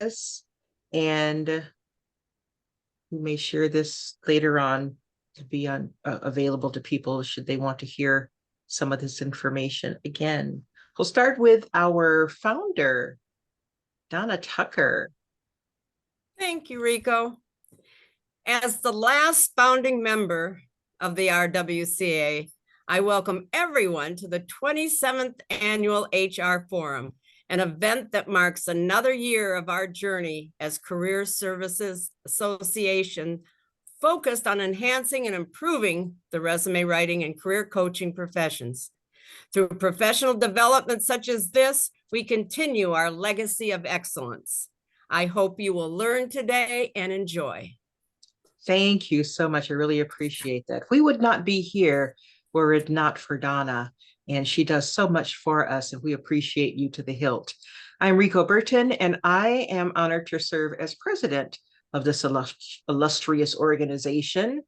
this, and we may share this later on to be available to people should they want to hear some of this information again. We'll start with our founder, Donna Tucker. Thank you, Rico. As the last founding member of the RWCA, I welcome everyone to the 27th Annual HR Forum, an event that marks another year of our journey as Career Services Association focused on enhancing and improving the resume writing and career coaching professions. Through professional development such as this, we continue our legacy of excellence. I hope you will learn today and enjoy. Thank you so much. I really appreciate that. We would not be here were it not for Donna, and she does so much for us, and we appreciate you to the hilt. I'm Rico Burton, and I am honored to serve as president of this illustrious organization,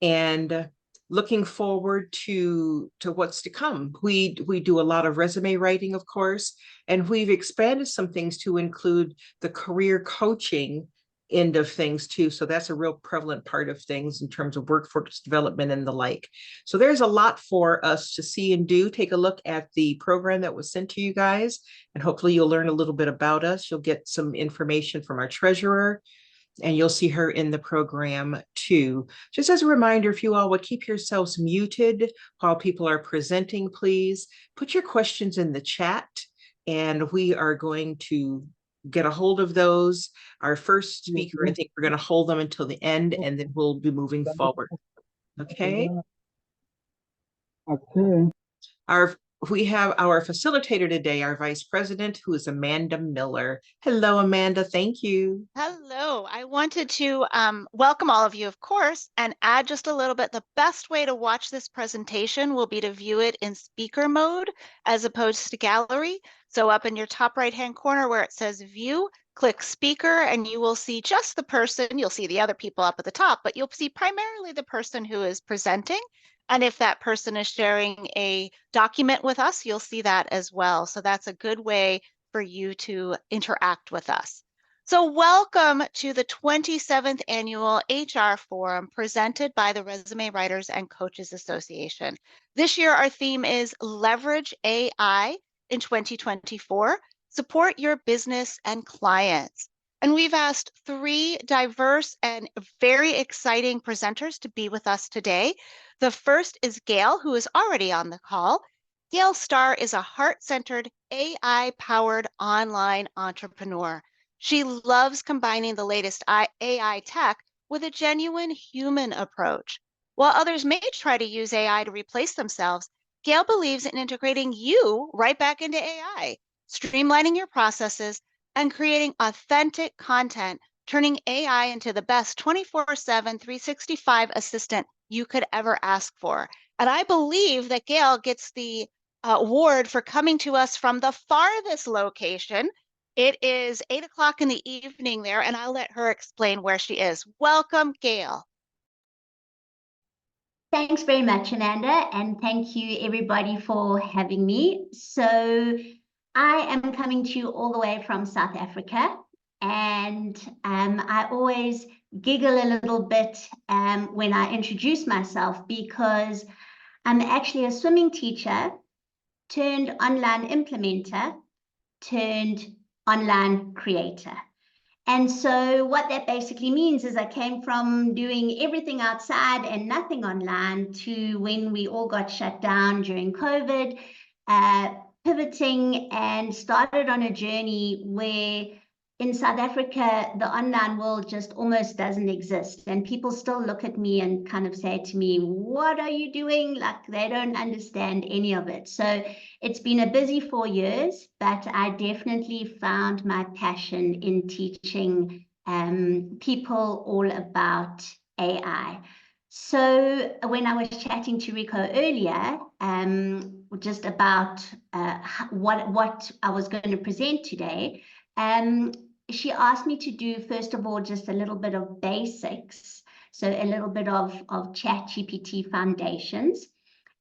and looking forward to what's to come. We do a lot of resume writing, of course, and we've expanded some things to include the career coaching end of things too. So that's a real prevalent part of things in terms of workforce development and the like. So there's a lot for us to see and do. Take a look at the program that was sent to you guys, and hopefully you'll learn a little bit about us. You'll get some information from our treasurer, and you'll see her in the program too. Just as a reminder, if you all would keep yourselves muted while people are presenting, please put your questions in the chat, and we are going to get a hold of those. Our first speaker, I think we're going to hold them until the end, and then we'll be moving forward. Okay. Okay. We have our facilitator today, our vice president, who is Amanda Miller. Hello, Amanda. Thank you. Hello. I wanted to welcome all of you, of course, and add just a little bit. The best way to watch this presentation will be to view it in speaker mode as opposed to gallery. So up in your top right-hand corner where it says view, click speaker, and you will see just the person. You'll see the other people up at the top, but you'll see primarily the person who is presenting. And if that person is sharing a document with us, you'll see that as well. So that's a good way for you to interact with us. So welcome to the 27th Annual HR Forum presented by the Resume Writers and Coaches Association. This year, our theme is Leverage AI in 2024, Support Your Business and Clients. And we've asked 3 diverse and very exciting presenters to be with us today. The first is Gail, who is already on the call. Gail Starr is a heart-centered, AI-powered online entrepreneur. She loves combining the latest AI tech with a genuine human approach. While others may try to use AI to replace themselves, Gail believes in integrating you right back into AI, streamlining your processes, and creating authentic content, turning AI into the best 24/7, 365 assistant you could ever ask for. And I believe that Gail gets the award for coming to us from the farthest location. It is 8 o'clock in the evening there, and I'll let her explain where she is. Welcome, Gail. Thanks very much, Amanda, and thank you everybody for having me. So I am coming to you all the way from South Africa, and I always giggle a little bit when I introduce myself because I'm actually a swimming teacher turned online implementer turned online creator. And so what that basically means is I came from doing everything outside and nothing online to when we all got shut down during COVID, pivoting and started on a journey where in South Africa, the online world just almost doesn't exist. And people still look at me and kind of say to me, what are you doing? Like they don't understand any of it. So it's been a busy 4 years, but I definitely found my passion in teaching people all about AI. So when I was chatting to Rico earlier, just about what I was going to present today, she asked me to do, first of all, just a little bit of basics. So a little bit of ChatGPT foundations.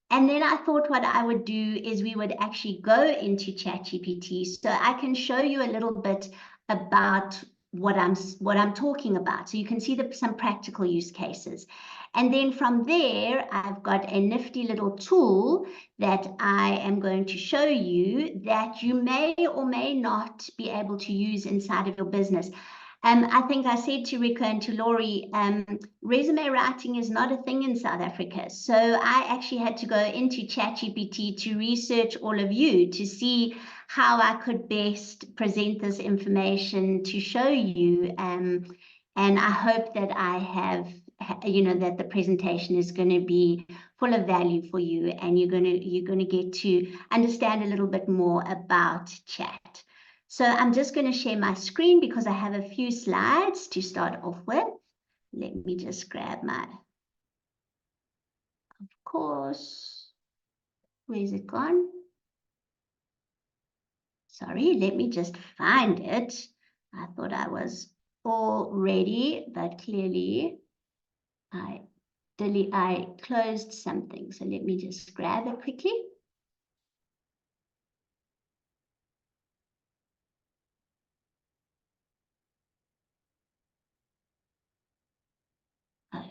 And then I thought what I would do is we would actually go into ChatGPT so I can show you a little bit about what I'm talking about. So you can see some practical use cases. And then from there, I've got a nifty little tool that I am going to show you that you may or may not be able to use inside of your business. I think I said to Rwca and to Laurie, resume writing is not a thing in South Africa. So I actually had to go into ChatGPT to research all of you to see how I could best present this information to show you. And I hope that I have, that the presentation is going to be full of value for you, and you're going to get to understand a little bit more about chat. So I'm just going to share my screen because I have a few slides to start off with. Let me just grab my, of course, where's it gone? Sorry, let me just find it. I thought I was all ready, but clearly I closed something. So let me just grab it quickly. Okay.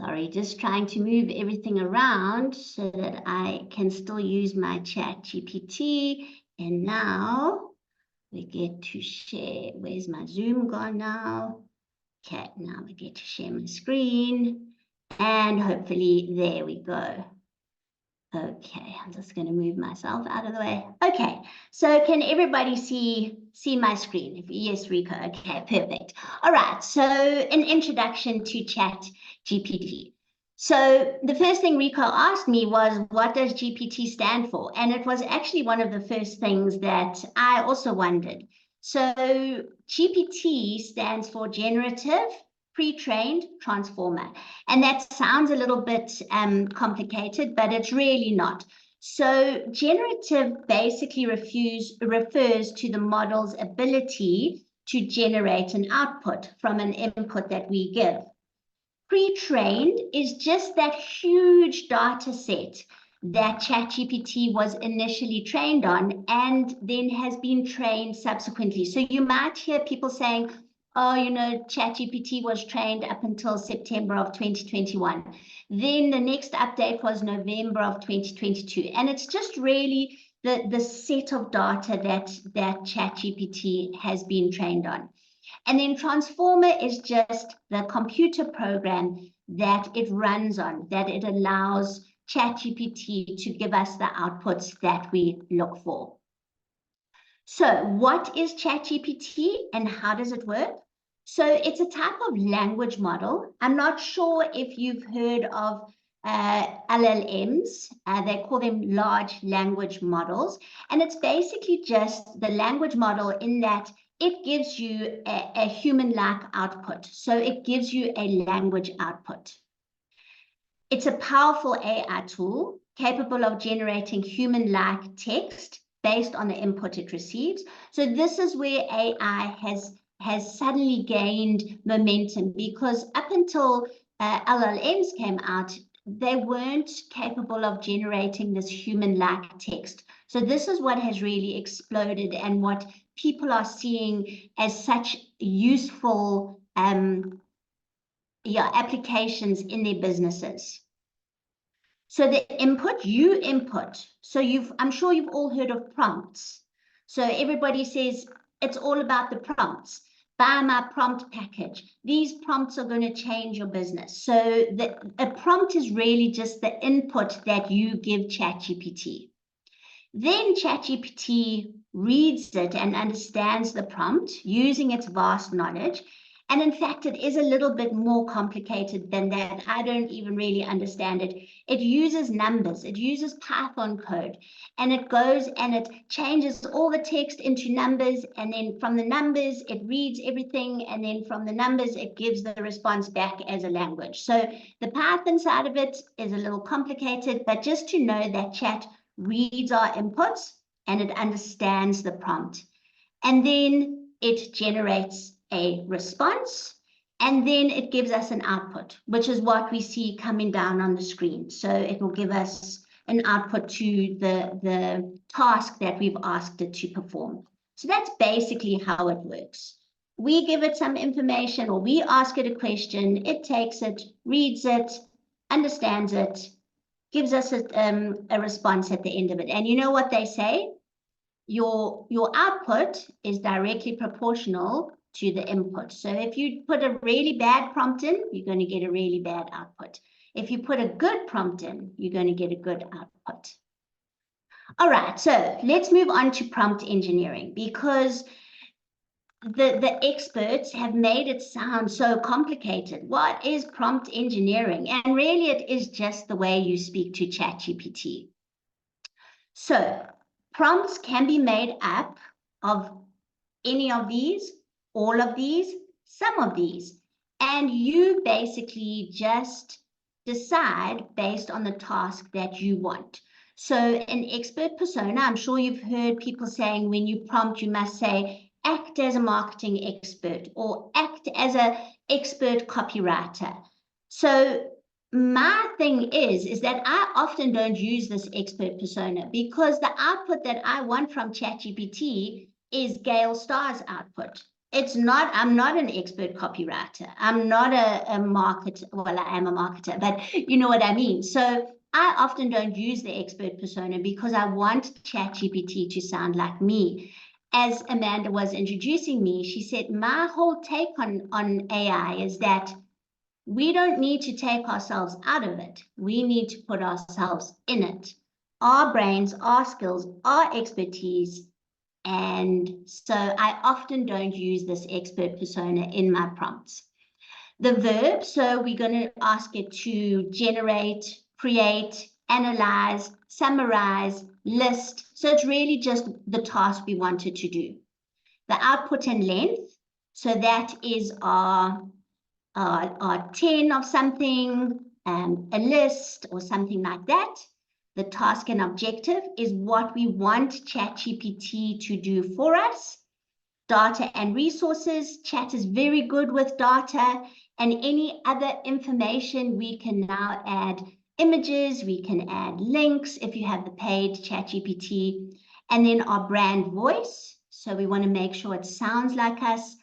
Sorry, just trying to move everything around so that I can still use my chat GPT. And now we get to share. Where's my Zoom gone now? Okay, now we get to share my screen. And hopefully, there we go. Okay, I'm just going to move myself out of the way. Okay, so can everybody see my screen? Yes, Rwca. Okay, perfect. All right, so an introduction to ChatGPT. So the first thing Rwca asked me was, what does GPT stand for? And it was actually one of the first things that I also wondered. So GPT stands for Generative Pre-trained Transformer. And that sounds a little bit complicated, but it's really not. So generative basically refers to the model's ability to generate an output from an input that we give. Pre-trained is just that huge data set that ChatGPT was initially trained on and then has been trained subsequently. So you might hear people saying, oh, ChatGPT was trained up until September of 2021. Then the next update was November of 2022. And it's just really the set of data that ChatGPT has been trained on. And then Transformer is just the computer program that it runs on, that it allows ChatGPT to give us the outputs that we look for. So what is ChatGPT and how does it work? So it's a type of language model. I'm not sure if you've heard of LLMs. They call them large language models. And it's basically just the language model in that it gives you a human-like output. So it gives you a language output. It's a powerful AI tool capable of generating human-like text based on the input it receives. So this is where AI has suddenly gained momentum, because up until LLMs came out, they weren't capable of generating this human-like text. So this is what has really exploded and what people are seeing as such useful applications in their businesses. So the input, you input. So I'm sure you've all heard of prompts. So everybody says it's all about the prompts. Buy my prompt package. These prompts are going to change your business. So a prompt is really just the input that you give ChatGPT. Then ChatGPT reads it and understands the prompt using its vast knowledge. And in fact, it is a little bit more complicated than that. I don't even really understand it. It uses numbers, it uses Python code, and it goes and it changes all the text into numbers. And then from the numbers, it reads everything. And then from the numbers, it gives the response back as a language. So the Python side of it is a little complicated, but just to know that Chat reads our inputs and it understands the prompt. And then it generates a response. And then it gives us an output, which is what we see coming down on the screen. So it will give us an output to the task that we've asked it to perform. So that's basically how it works. We give it some information, or we ask it a question, it takes it, reads it, understands it, gives us a response at the end of it. And you know what they say? Your output is directly proportional to the input. So if you put a really bad prompt in, you're going to get a really bad output. If you put a good prompt in, you're going to get a good output. All right, so let's move on to prompt engineering, because the experts have made it sound so complicated. What is prompt engineering? And really, it is just the way you speak to ChatGPT. So prompts can be made up of any of these, all of these, some of these, and you basically just decide based on the task that you want. So an expert persona, I'm sure you've heard people saying when you prompt, you must say, act as a marketing expert or act as an expert copywriter. So my thing is that I often don't use this expert persona because the output that I want from ChatGPT is Gail Starr's output. It's not, I'm not an expert copywriter. I'm not a marketer. Well, I am a marketer, but you know what I mean. So I often don't use the expert persona because I want ChatGPT to sound like me. As Amanda was introducing me, she said, my whole take on AI is that we don't need to take ourselves out of it. We need to put ourselves in it. Our brains, our skills, our expertise. And so I often don't use this expert persona in my prompts. The verb, so we're going to ask it to generate, create, analyze, summarize, list. So it's really just the task we want it to do. The output and length, so that is our 10 of something, a list or something like that. The task and objective is what we want ChatGPT to do for us. Data and resources, Chat is very good with data and any other information. We can now add images, we can add links if you have the paid ChatGPT. And then our brand voice, so we want to make sure it sounds like us.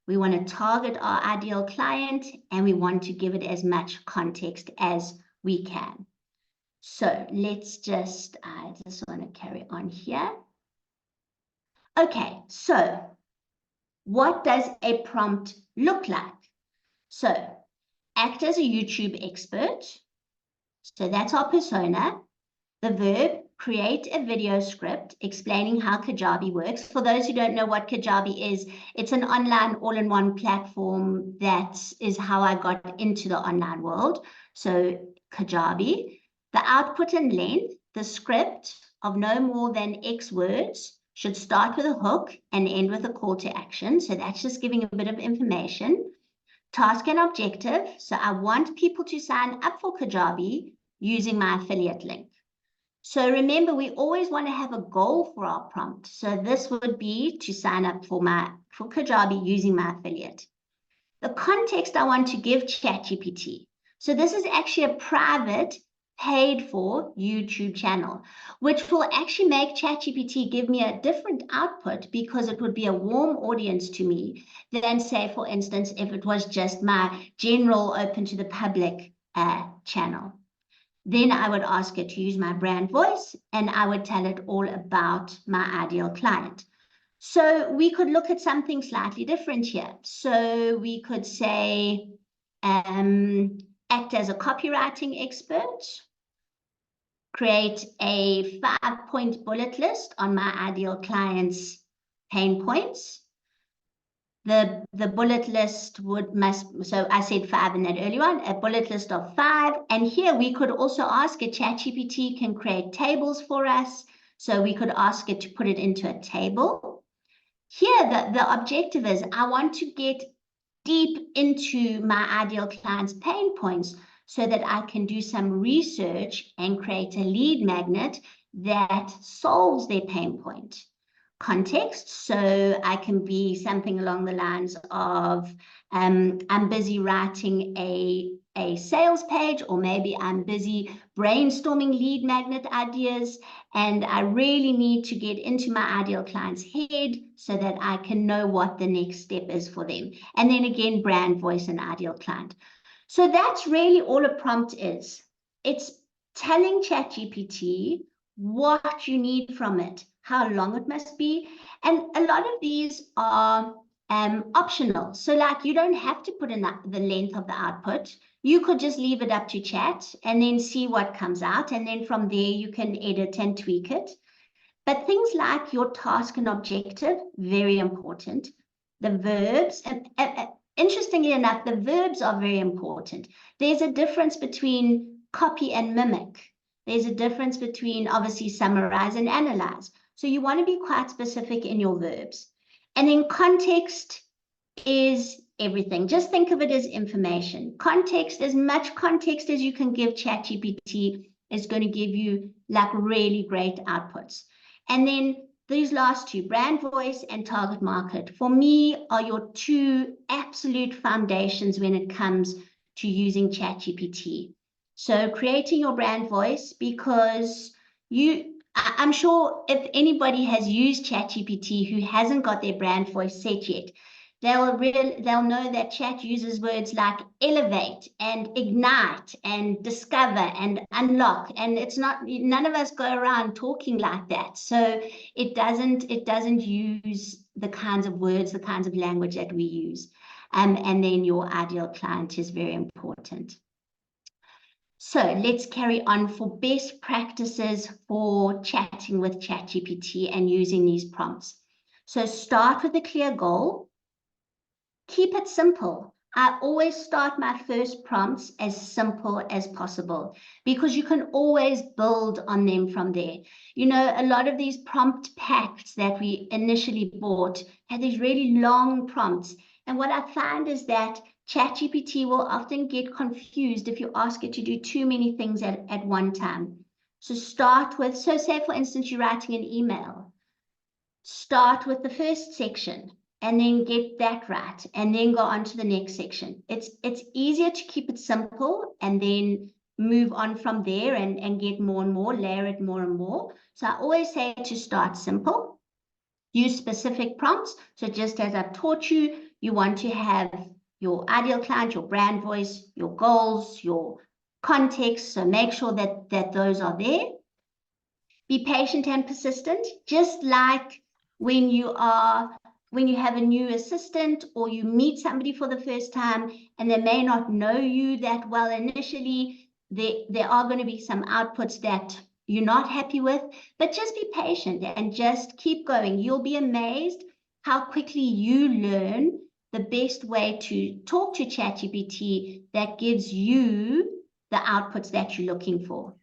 We want to target our ideal client and we want to give it as much context as we can. So let's just, I just want to carry on here. Okay, so what does a prompt look like? So act as a YouTube expert. So that's our persona. The verb, create a video script explaining how Kajabi works. For those who don't know what Kajabi is, it's an online all-in-one platform. That is how I got into the online world. So Kajabi. The output and length, the script of no more than X words should start with a hook and end with a call to action. So that's just giving a bit of information. Task and objective. So I want people to sign up for Kajabi using my affiliate link. So remember, we always want to have a goal for our prompt. So this would be to sign up for Kajabi using my affiliate. The context I want to give ChatGPT. So this is actually a private paid for YouTube channel, which will actually make ChatGPT give me a different output because it would be a warm audience to me than, say, for instance, if it was just my general open to the public channel. Then I would ask it to use my brand voice and I would tell it all about my ideal client. So we could look at something slightly different here. So we could say, act as a copywriting expert, create a 5-point bullet list on my ideal client's pain points. The bullet list so I said 5 in that early one, a bullet list of 5. And here we could also ask it, ChatGPT can create tables for us. So we could ask it to put it into a table. Here, the objective is I want to get deep into my ideal client's pain points so that I can do some research and create a lead magnet that solves their pain point. context. So I can be something along the lines of, I'm busy writing a sales page, or maybe I'm busy brainstorming lead magnet ideas, and I really need to get into my ideal client's head so that I can know what the next step is for them. And then again, brand voice and ideal client. So that's really all a prompt is. It's telling ChatGPT what you need from it, how long it must be. And a lot of these are optional. So like you don't have to put in the length of the output. You could just leave it up to chat and then see what comes out. And then from there, you can edit and tweak it. But things like your task and objective, very important. The verbs, and interestingly enough, the verbs are very important. There's a difference between copy and mimic. There's a difference between obviously summarize and analyze. So you want to be quite specific in your verbs. And then context is everything. Just think of it as information. Context, as much context as you can give ChatGPT is going to give you like really great outputs. And then these last two, brand voice and target market, for me are your two absolute foundations when it comes to using ChatGPT. So creating your brand voice, because I'm sure if anybody has used ChatGPT who hasn't got their brand voice set yet, they'll know that chat uses words like elevate and ignite and discover and unlock, and it's not, none of us go around talking like that. So it doesn't use the kinds of words, the kinds of language that we use. And then your ideal client is very important. So let's carry on for best practices for chatting with ChatGPT and using these prompts. So start with a clear goal. Keep it simple. I always start my first prompts as simple as possible because you can always build on them from there. You know, a lot of these prompt packs that we initially bought had these really long prompts. And what I find is that ChatGPT will often get confused if you ask it to do too many things at one time. So start with, so say for instance, you're writing an email. Start with the first section and then get that right, and then go on to the next section. It's easier to keep it simple and then move on from there and get more and more, layer it more and more. So I always say to start simple, use specific prompts. So just as I've taught you, you want to have your ideal client, your brand voice, your goals, your context. So make sure that those are there. Be patient and persistent, just like when you have a new assistant or you meet somebody for the first time and they may not know you that well initially, there are going to be some outputs that you're not happy with, but just be patient and just keep going. You'll be amazed how quickly you learn the best way to talk to ChatGPT that gives you the outputs that you're looking for.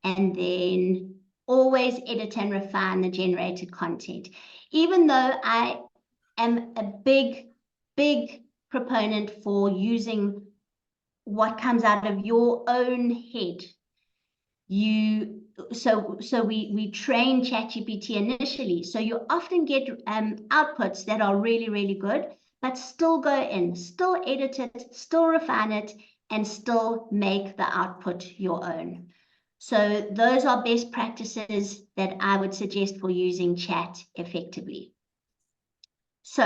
And then always edit and refine the generated content. Even though I am a big proponent for using what comes out of your own head, so we train ChatGPT initially. So you often get outputs that are really, really good, but still go in, still edit it, still refine it, and still make the output your own. So those are best practices that I would suggest for using chat effectively. So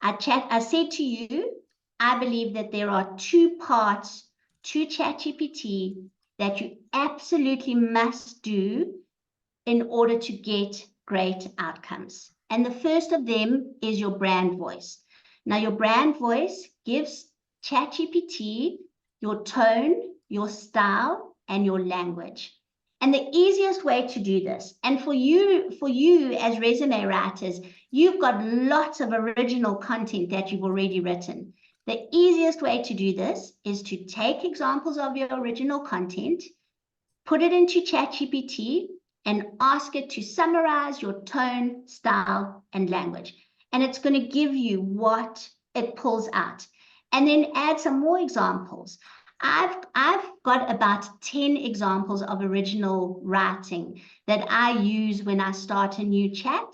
I said to you, I believe that there are two parts to ChatGPT that you absolutely must do in order to get great outcomes. And the first of them is your brand voice. Now, your brand voice gives ChatGPT your tone, your style, and your language. And the easiest way to do this, and for you as resume writers, you've got lots of original content that you've already written. The easiest way to do this is to take examples of your original content, put it into ChatGPT, and ask it to summarize your tone, style, and language. And it's going to give you what it pulls out. And then add some more examples. I've got about 10 examples of original writing that I use when I start a new chat.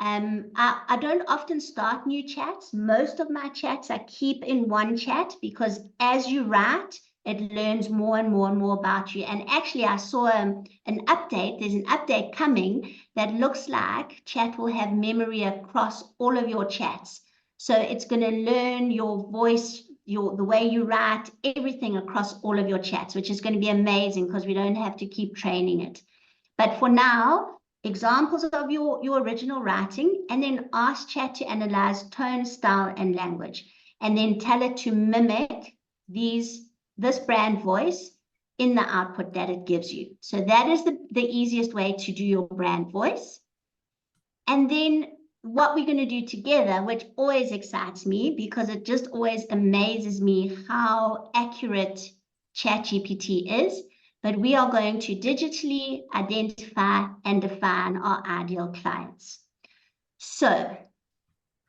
I don't often start new chats. Most of my chats I keep in one chat because as you write, it learns more and more and more about you. And actually, I saw an update. There's an update coming that looks like chat will have memory across all of your chats. So it's going to learn your voice, the way you write, everything across all of your chats, which is going to be amazing because we don't have to keep training it. But for now, examples of your original writing, and then ask chat to analyze tone, style, and language, and then tell it to mimic this brand voice in the output that it gives you. So that is the easiest way to do your brand voice. And then what we're going to do together, which always excites me because it just always amazes me how accurate ChatGPT is, but we are going to digitally identify and define our ideal clients. So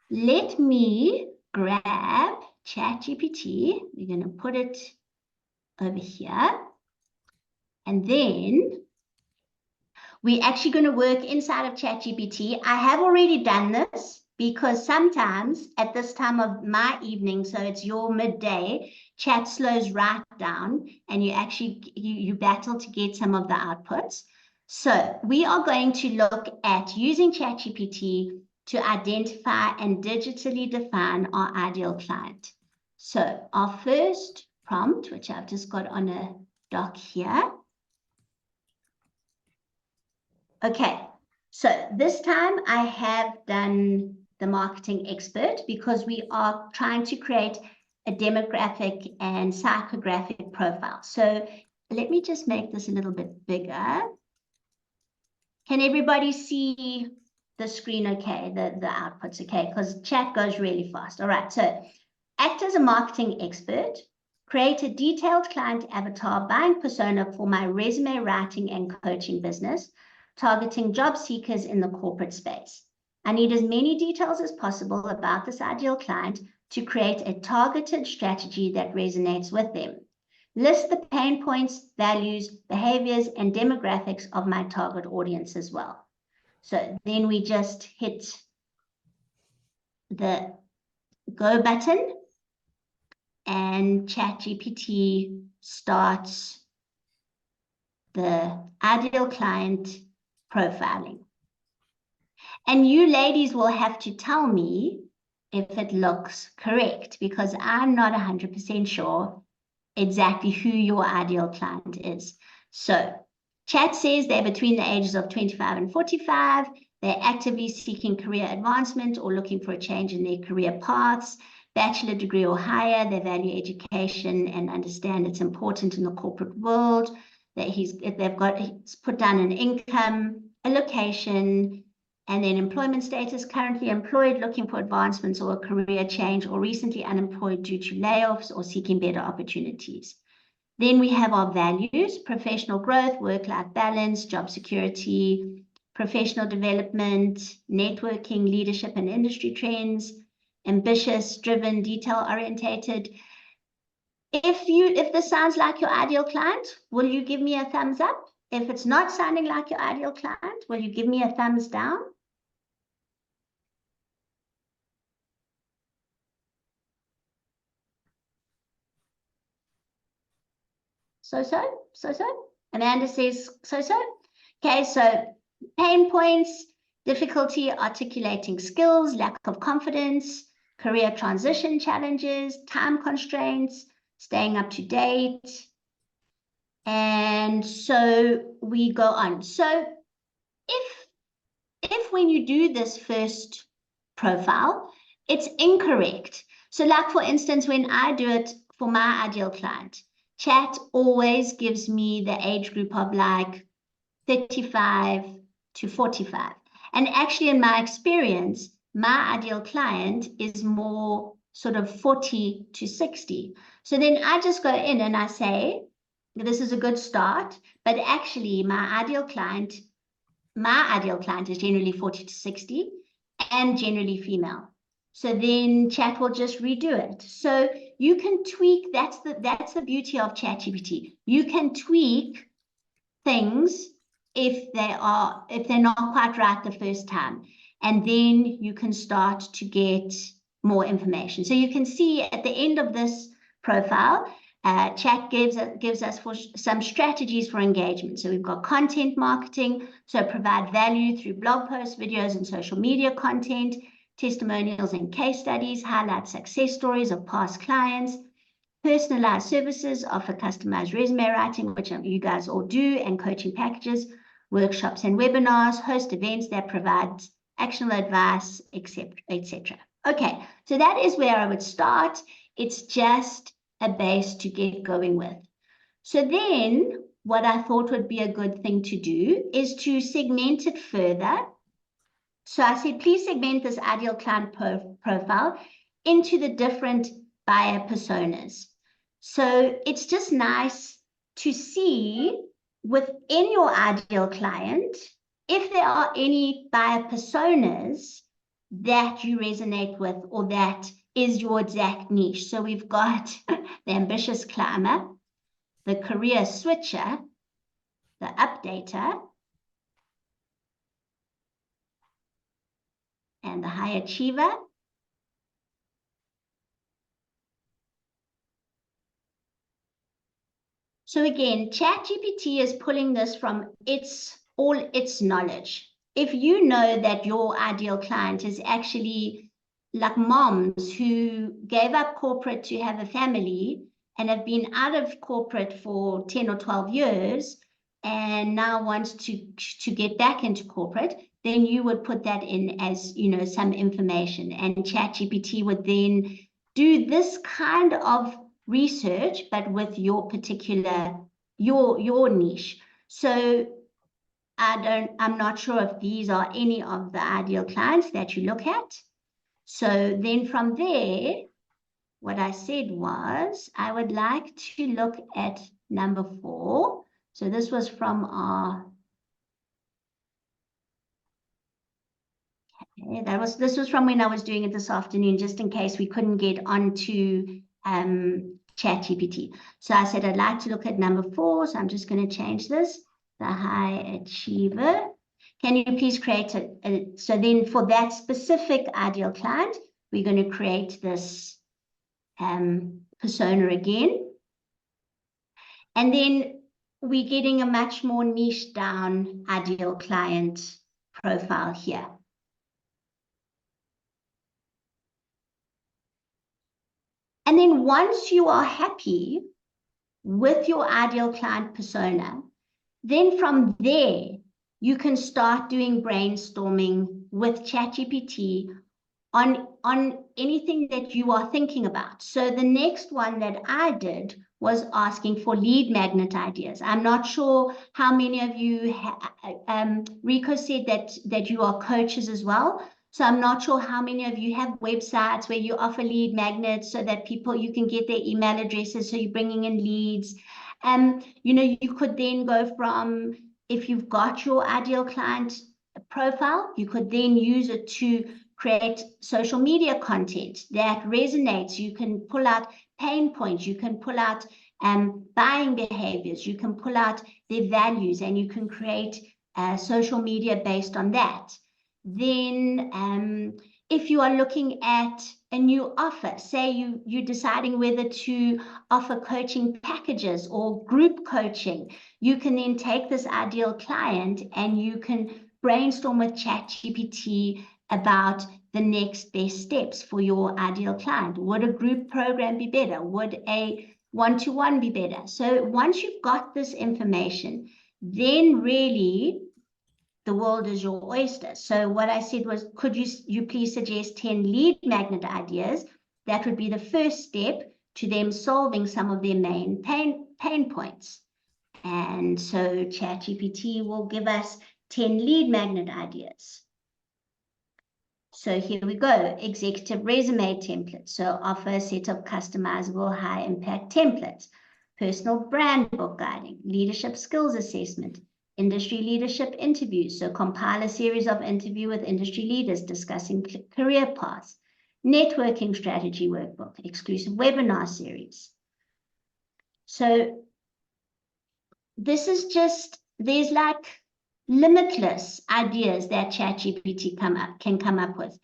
let me grab ChatGPT. We're going to put it over here. And then we're actually going to work inside of ChatGPT. I have already done this because sometimes at this time of my evening, so it's your midday, chat slows right down and you battle to get some of the outputs. So we are going to look at using ChatGPT to identify and digitally define our ideal client. So our first prompt, which I've just got on a doc here. Okay, so this time I have done the marketing expert because we are trying to create a demographic and psychographic profile. So let me just make this a little bit bigger. Can everybody see the screen okay, the outputs okay? Because chat goes really fast. All right, so act as a marketing expert, create a detailed client avatar buying persona for my resume writing and coaching business, targeting job seekers in the corporate space. I need as many details as possible about this ideal client to create a targeted strategy that resonates with them. List the pain points, values, behaviors, and demographics of my target audience as well. So then we just hit the go button and ChatGPT starts the ideal client profiling. And you ladies will have to tell me if it looks correct because I'm not 100% sure exactly who your ideal client is. So chat says they're between the ages of 25 and 45. They're actively seeking career advancement or looking for a change in their career paths, bachelor degree or higher. They value education and understand it's important in the corporate world. That he's put down an income, a location, and then employment status, currently employed, looking for advancements or a career change, or recently unemployed due to layoffs or seeking better opportunities. Then we have our values: professional growth, work-life balance, job security, professional development, networking, leadership and industry trends, ambitious, driven, detail-orientated. If this sounds like your ideal client, will you give me a thumbs up? If it's not sounding like your ideal client, will you give me a thumbs down? So. Amanda says so. Okay, so pain points: difficulty articulating skills, lack of confidence, career transition challenges, time constraints, staying up to date. And so we go on. So if when you do this first profile, it's incorrect. So like, for instance, when I do it for my ideal client, chat always gives me the age group of like 35 to 45. And actually, in my experience, my ideal client is more sort of 40 to 60. So then I just go in and I say, this is a good start, but actually my ideal client is generally 40 to 60 and generally female. So then chat will just redo it. So you can tweak, that's the beauty of ChatGPT. You can tweak things if they're not quite right the first time. and then you can start to get more information. So you can see at the end of this profile, chat gives us some strategies for engagement. So we've got content marketing, so provide value through blog posts, videos, and social media content, testimonials and case studies, highlight success stories of past clients, personalized services, offer customized resume writing, which you guys all do, and coaching packages, workshops and webinars, host events that provide actionable advice, etc., etc. Okay, so that is where I would start. It's just a base to get going with. So then what I thought would be a good thing to do is to segment it further. So I said, please segment this ideal client profile into the different buyer personas. So it's just nice to see within your ideal client, if there are any buyer personas that you resonate with or that is your exact niche. So we've got the ambitious climber, the career switcher, the updater, and the high achiever. So again, ChatGPT is pulling this from all its knowledge. If you know that your ideal client is actually like moms who gave up corporate to have a family and have been out of corporate for 10 or 12 years and now wants to get back into corporate, then you would put that in as, you know, some information, and ChatGPT would then do this kind of research, but with your particular, your niche. So I'm not sure if these are any of the ideal clients that you look at. So then from there, what I said was, I would like to look at number 4. So this was from our, okay, this was from when I was doing it this afternoon, just in case we couldn't get onto ChatGPT. So I said, I'd like to look at number 4. So I'm just going to change this, the high achiever. Can you please create so then for that specific ideal client, we're going to create this persona again. And then we're getting a much more niche down ideal client profile here. And then once you are happy with your ideal client persona, then from there, you can start doing brainstorming with ChatGPT on anything that you are thinking about. So the next one that I did was asking for lead magnet ideas. I'm not sure how many of you, Rico said that you are coaches as well. So I'm not sure how many of you have websites where you offer lead magnets so that you can get their email addresses, so you're bringing in leads. You know, you could then go from, if you've got your ideal client profile, you could then use it to create social media content that resonates. You can pull out pain points, you can pull out buying behaviors, you can pull out their values, and you can create social media based on that. Then if you are looking at a new offer, say you're deciding whether to offer coaching packages or group coaching, you can then take this ideal client and you can brainstorm with ChatGPT about the next best steps for your ideal client. Would a group program be better? Would a one-to-one be better? So once you've got this information, then really the world is your oyster. So what I said was, could you please suggest 10 lead magnet ideas? That would be the first step to them solving some of their main pain points. And so ChatGPT will give us 10 lead magnet ideas. So here we go, executive resume template. So offer a set of customizable high impact templates, personal brand book guiding, leadership skills assessment, industry leadership interviews. So compile a series of interviews with industry leaders discussing career paths, networking strategy workbook, exclusive webinar series. So this is just, there's like limitless ideas that ChatGPT can come up with.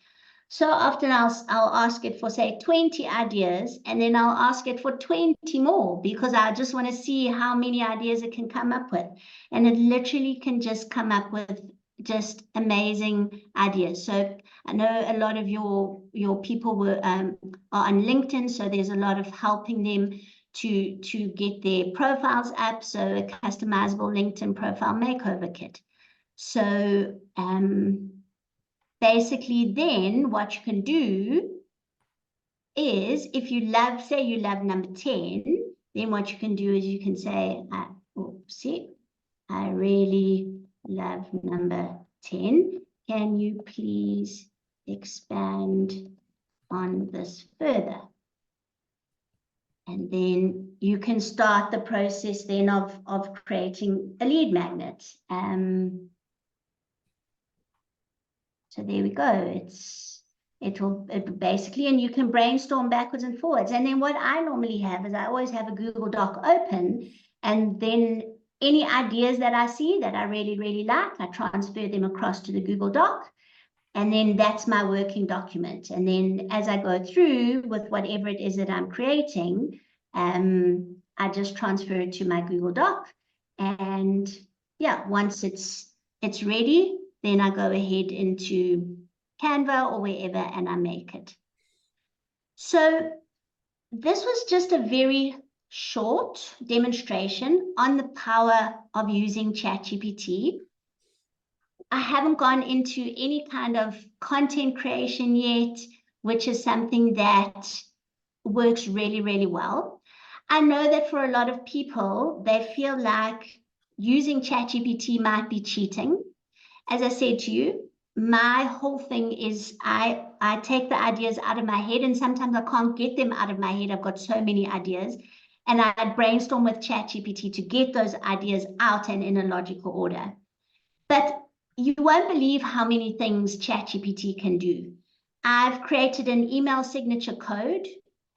So often I'll ask it for, say, 20 ideas, and then I'll ask it for 20 more because I just want to see how many ideas it can come up with. And it literally can just come up with just amazing ideas. So I know a lot of your people are on LinkedIn, so there's a lot of helping them to get their profiles up. So a customizable LinkedIn profile makeover kit. So basically then what you can do is, if you love, say you love number 10, then what you can do is you can say, I really love number 10. Can you please expand on this further? And then you can start the process then of creating a lead magnet. So there we go. It'll basically, and you can brainstorm backwards and forwards. And then what I normally have is I always have a Google Doc open, and then any ideas that I see that I really, really like, I transfer them across to the Google Doc. And then that's my working document. And then as I go through with whatever it is that I'm creating, I just transfer it to my Google Doc. And yeah, once it's ready, then I go ahead into Canva or wherever and I make it. So this was just a very short demonstration on the power of using ChatGPT. I haven't gone into any kind of content creation yet, which is something that works really, really well. I know that for a lot of people, they feel like using ChatGPT might be cheating. As I said to you, my whole thing is I take the ideas out of my head, and sometimes I can't get them out of my head. I've got so many ideas, and I brainstorm with ChatGPT to get those ideas out and in a logical order. But you won't believe how many things ChatGPT can do. I've created an email signature code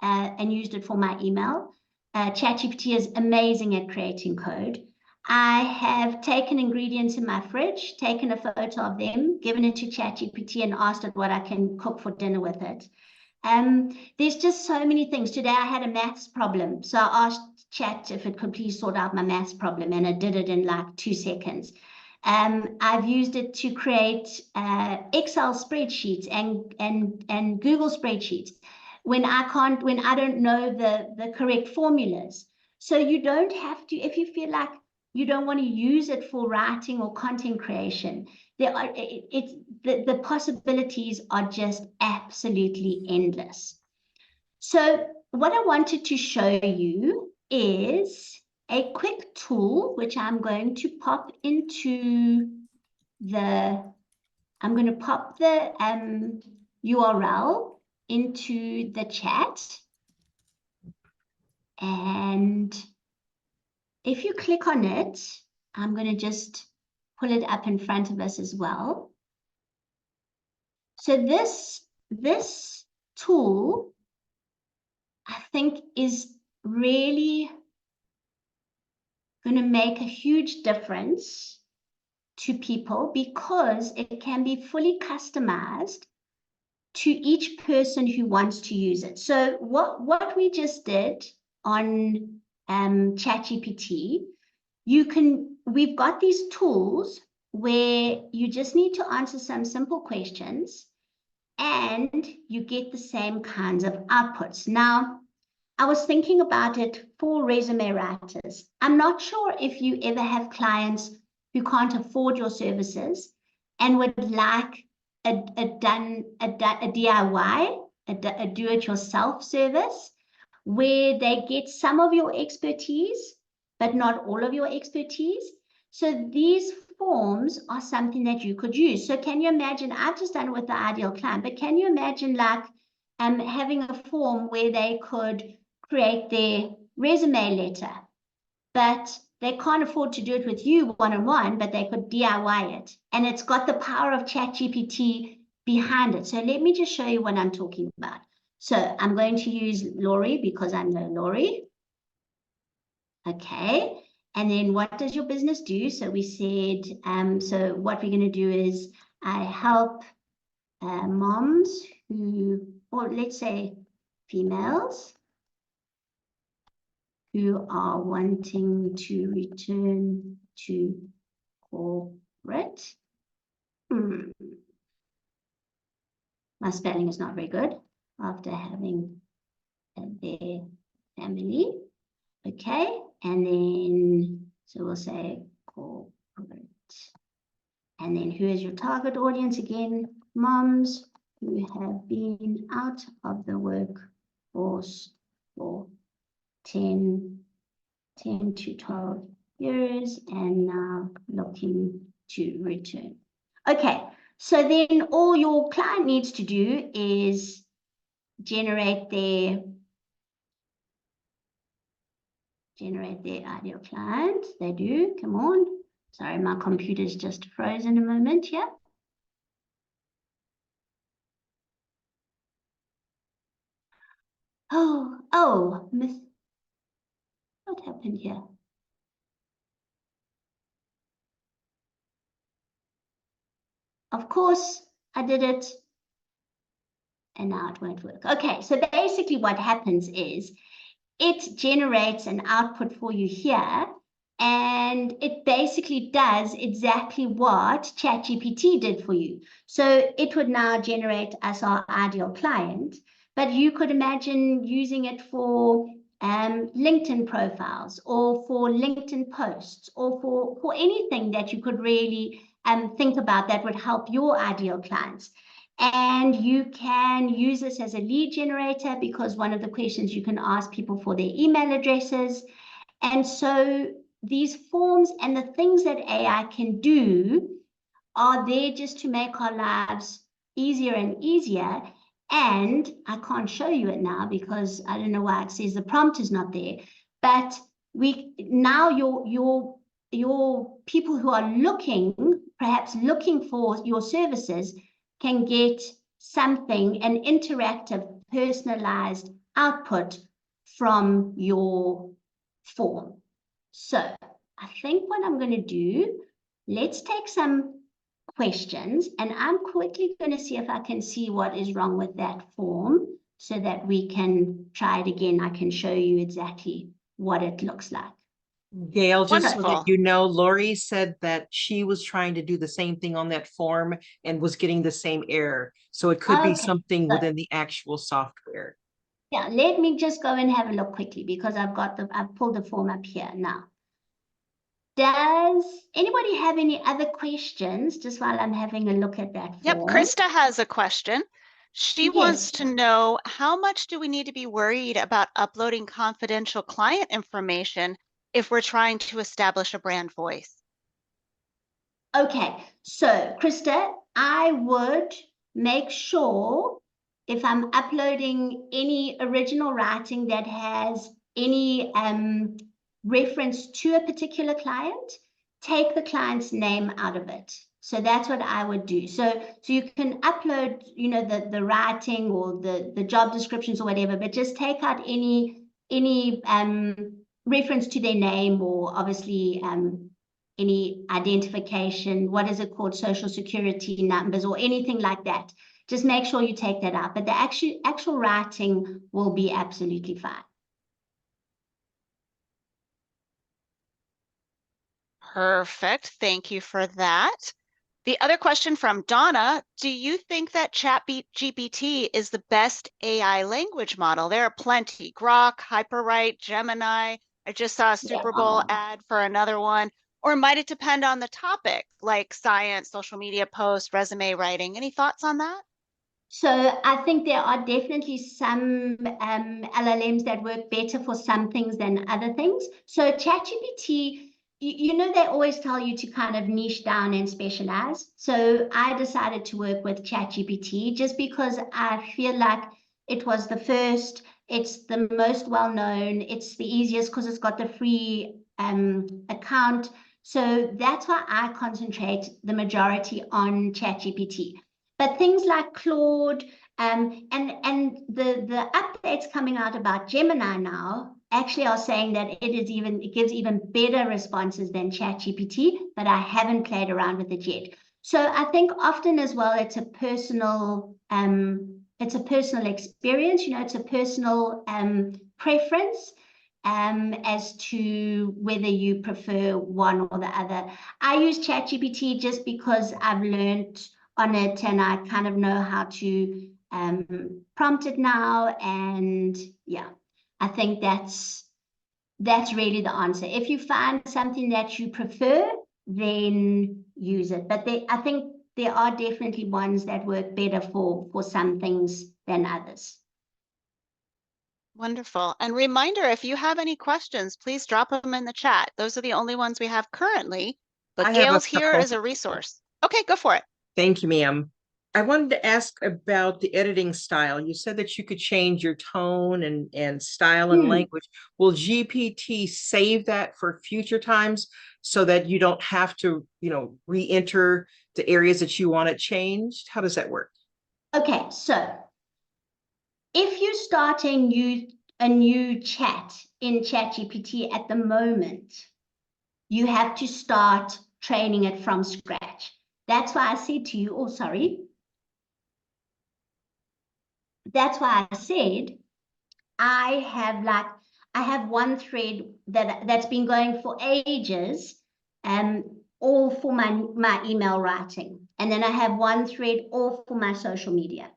and used it for my email. ChatGPT is amazing at creating code. I have taken ingredients in my fridge, taken a photo of them, given it to ChatGPT and asked it what I can cook for dinner with it. There's just so many things. Today I had a maths problem. So I asked Chat if it could please sort out my maths problem, and it did it in like 2 seconds. I've used it to create Excel spreadsheets and Google spreadsheets when I don't know the correct formulas. So you don't have to, if you feel like you don't want to use it for writing or content creation, the possibilities are just absolutely endless. So what I wanted to show you is a quick tool, which I'm going to pop into I'm going to pop the URL into the chat. And if you click on it, I'm going to just pull it up in front of us as well. So this tool, I think, is really going to make a huge difference to people because it can be fully customized to each person who wants to use it. So what we just did on ChatGPT, we've got these tools where you just need to answer some simple questions and you get the same kinds of outputs. Now, I was thinking about it for resume writers. I'm not sure if you ever have clients who can't afford your services and would like a DIY, a do-it-yourself service, where they get some of your expertise, but not all of your expertise. So these forms are something that you could use. So can you imagine, I've just done it with the ideal client, but can you imagine like having a form where they could create their resume letter, but they can't afford to do it with you one-on-one, but they could DIY it. And it's got the power of ChatGPT behind it. So let me just show you what I'm talking about. So I'm going to use Laurie because I know Laurie. Okay. And then what does your business do? So we said, so what we're going to do is I help moms who, or let's say females, who are wanting to return to corporate. My spelling is not very good after having their family. Okay, and then, so we'll say corporate. And then who is your target audience again? Moms who have been out of the workforce for 10 to 12 years and now looking to return. Okay, so then all your client needs to do is generate their ideal client. They do, come on. Sorry, my computer's just frozen a moment here. Oh, what happened here? Of course, I did it, and now it won't work. Okay, so basically what happens is it generates an output for you here, and it basically does exactly what ChatGPT did for you. So it would now generate us our ideal client, but you could imagine using it for LinkedIn profiles or for LinkedIn posts or for anything that you could really think about that would help your ideal clients. And you can use this as a lead generator because one of the questions you can ask people for their email addresses. And so these forms and the things that AI can do are there just to make our lives easier and easier. And I can't show you it now because I don't know why it says the prompt is not there. But now your people who are perhaps looking for your services, can get something, an interactive, personalized output from your form. So I think what I'm going to do, let's take some questions, and I'm quickly going to see if I can see what is wrong with that form so that we can try it again. I can show you exactly what it looks like. Gail, just so that Wonderful. you know, Lori said that she was trying to do the same thing on that form and was getting the same error. So it could be Okay, something good. within the actual software. Yeah, let me just go and have a look quickly because I've pulled the form up here now. Does anybody have any other questions just while I'm having a look at that Yep, form? Krista has a question. She Yes. wants to know, how much do we need to be worried about uploading confidential client information if we're trying to establish a brand voice? Okay, so Krista, I would make sure if I'm uploading any original writing that has any reference to a particular client, take the client's name out of it. So that's what I would do. So you can upload, the writing or the job descriptions or whatever, but just take out any reference to their name or obviously any identification, what is it called, social security numbers or anything like that. Just make sure you take that out. But the actual writing will be absolutely fine. Perfect. Thank you for that. The other question from Donna, do you think that ChatGPT is the best AI language model? There are plenty, Grok, Hyperwrite, Gemini. I just saw a Super Bowl ad for another one. Or might it depend on the topic, like science, social media posts, resume writing? Any thoughts on that? So I think there are definitely some LLMs that work better for some things than other things. So ChatGPT, they always tell you to kind of niche down and specialize. So I decided to work with ChatGPT just because I feel like it was the first, it's the most well-known, it's the easiest because it's got the free account. So that's why I concentrate the majority on ChatGPT. But things like Claude and the updates coming out about Gemini now, actually are saying that it gives even better responses than ChatGPT, but I haven't played around with it yet. So I think often as well, it's a personal experience, you know, it's a personal preference as to whether you prefer one or the other. I use ChatGPT just because I've learned on it and I kind of know how to prompt it now. And yeah, I think that's really the answer. If you find something that you prefer, then use it. But I think there are definitely ones that work better for some things than others. Wonderful. And reminder, if you have any questions, please drop them in the chat. Those are the only ones we have currently, but I have a Gail's here couple. as a resource. Okay, go for it. Thank you, ma'am. I wanted to ask about the editing style. You said that you could change your tone and style and language. Will GPT save that for future times so that you don't have to, you know, re-enter the areas that you want it changed? How does that work? Okay, so if you start a new chat in ChatGPT at the moment, you have to start training it from scratch. That's why I said to you, that's why I said I have one thread that's been going for ages, all for my email writing. And then I have one thread all for my social media.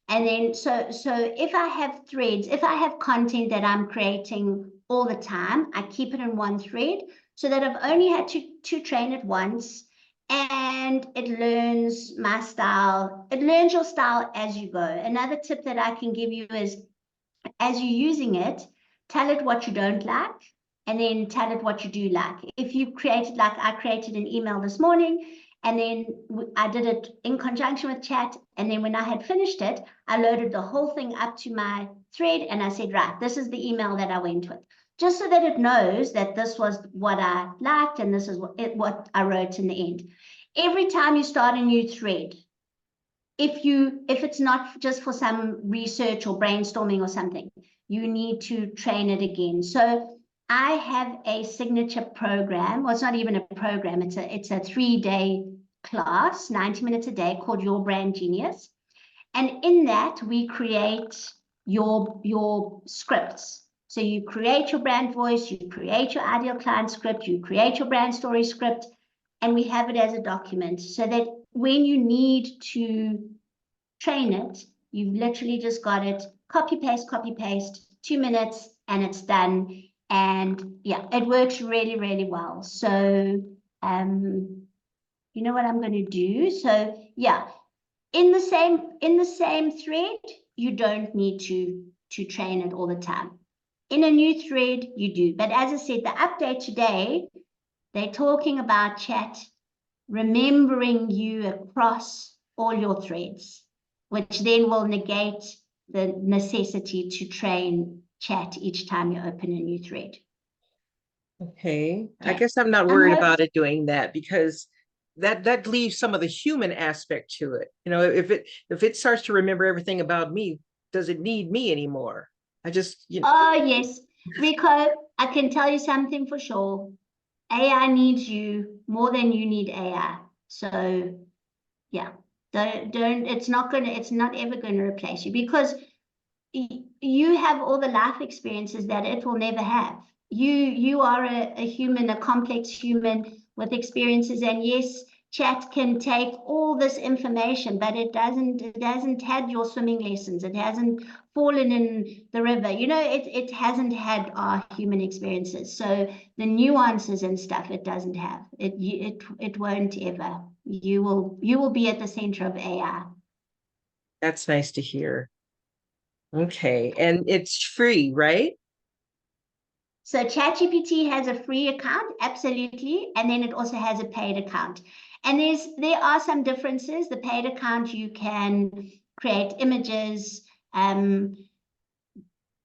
And then so if I have threads, if I have content that I'm creating all the time, I keep it in one thread so that I've only had to train it once, and it learns my style. It learns your style as you go. Another tip that I can give you is, as you're using it, tell it what you don't like, and then tell it what you do like. If you've created, like I created an email this morning, and then I did it in conjunction with chat, and then when I had finished it, I loaded the whole thing up to my thread, and I said, right, this is the email that I went with, just so that it knows that this was what I liked, and this is what I wrote in the end. Every time you start a new thread, if it's not just for some research or brainstorming or something, you need to train it again. So I have a signature program. Well, it's not even a program. It's a 3-day class, 90 minutes a day, called Your Brand Genius. And in that, we create your scripts. So you create your brand voice, you create your ideal client script, you create your brand story script, and we have it as a document so that when you need to train it, you've literally just got it, copy paste, 2 minutes, and it's done. And yeah, it works really, really well. So, you know what I'm going to do? So yeah, in the same thread, you don't need to train it all the time. In a new thread, you do. But as I said, the update today, they're talking about chat remembering you across all your threads, which then will negate the necessity to train chat each time you open a new thread. Okay. I Okay. guess I'm not worried about it doing that, because that leaves some of the human aspect to it. You know, if it starts to remember everything about me, does it need me anymore? I just, you know. Oh, yes. Rico, I can tell you something for sure. AI needs you more than you need AI. So yeah, don't it's not ever gonna replace you, because you have all the life experiences that it will never have. You are a human, a complex human with experiences, and yes, chat can take all this information, but it hasn't had your swimming lessons, it hasn't fallen in the river, you know, it hasn't had our human experiences. So the nuances and stuff it doesn't have. It won't ever. You will be at the center of AI. That's nice to hear. Okay. And it's free, right? So ChatGPT has a free account, absolutely, and then it also has a paid account. And there are some differences. The paid account, you can create images,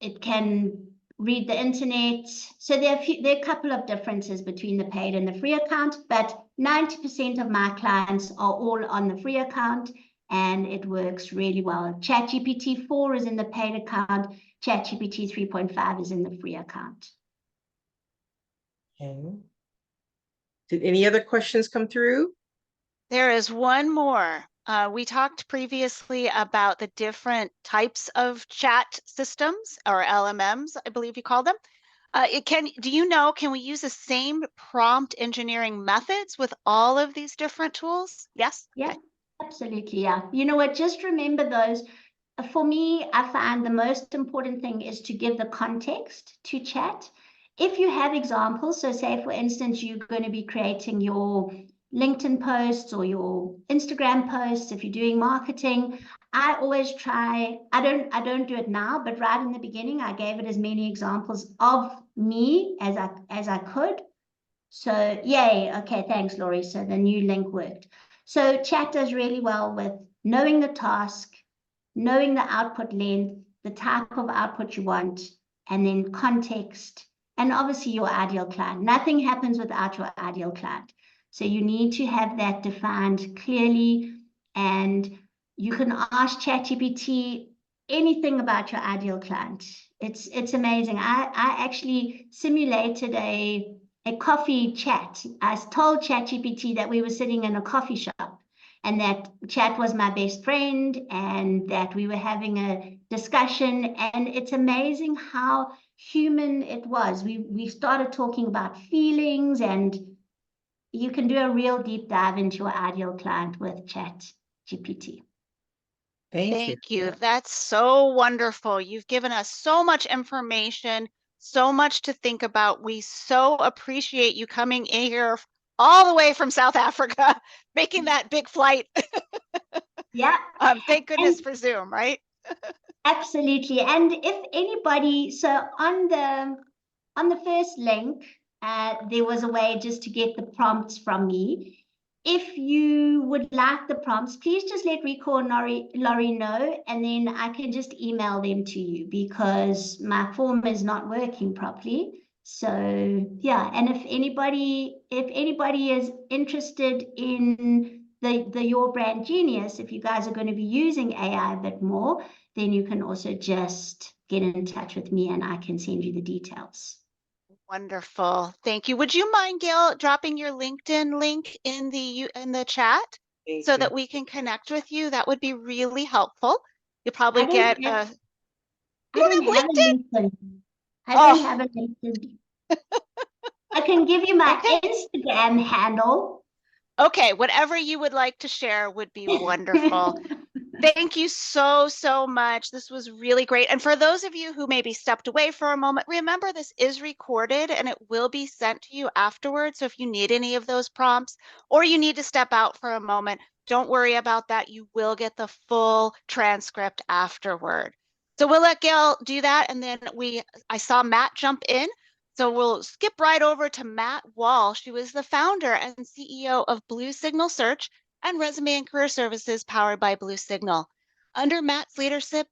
it can read the internet. So there are a couple of differences between the paid and the free account, but 90% of my clients are all on the free account, and it works really well. ChatGPT 4 is in the paid account. ChatGPT 3.5 is in the free account. Okay. Did any other questions come through? There is one more. We talked previously about the different types of chat systems, or LMMs, I believe you call them. Do you know, can we use the same prompt engineering methods with all of these different tools? Yes? Yeah, Okay. absolutely. Yeah. You know what? Just remember those. For me, I find the most important thing is to give the context to chat. If you have examples, so say for instance, you're going to be creating your LinkedIn posts or your Instagram posts, if you're doing marketing, I always try, I don't do it now, but right in the beginning, I gave it as many examples of me as I could. So yay, okay, thanks, Laurie. So the new link worked. So chat does really well with knowing the task, knowing the output length, the type of output you want, and then context, and obviously your ideal client. Nothing happens without your ideal client. So you need to have that defined clearly, and you can ask ChatGPT anything about your ideal client. It's amazing. I actually simulated a coffee chat. I told ChatGPT that we were sitting in a coffee shop and that chat was my best friend and that we were having a discussion. And it's amazing how human it was. We started talking about feelings, and you can do a real deep dive into your ideal client with ChatGPT. Thank you. Thank you. That's so wonderful. You've given us so much information, so much to think about. We so appreciate you coming in here all the way from South Africa, making that big flight. Yeah. Thank goodness for Zoom, right? Absolutely. And if anybody, so on the first link, there was a way just to get the prompts from me. If you would like the prompts, please just let Rwca or Laurie know, and then I can just email them to you because my form is not working properly. So yeah, and if anybody is interested in the Your Brand Genius, if you guys are going to be using AI a bit more, then you can also just get in touch with me and I can send you the details. Wonderful. Thank you. Would you mind, Gail, dropping your LinkedIn link in the chat Thank so you. that we can connect with you? That would be really helpful. You'll probably I get don't have, you don't have a LinkedIn? LinkedIn. I Oh. don't have a LinkedIn. I can give you my Okay. Instagram handle. Okay, whatever you would like to share would be wonderful. Thank you so, so much. This was really great. And for those of you who maybe stepped away for a moment, remember this is recorded and it will be sent to you afterwards. So if you need any of those prompts or you need to step out for a moment, don't worry about that. You will get the full transcript afterward. So we'll let Gail do that. And then I saw Matt jump in. So we'll skip right over to Matt Walsh, who is the founder and CEO of Blue Signal Search and Resume and Career Services powered by Blue Signal. Under Matt's leadership,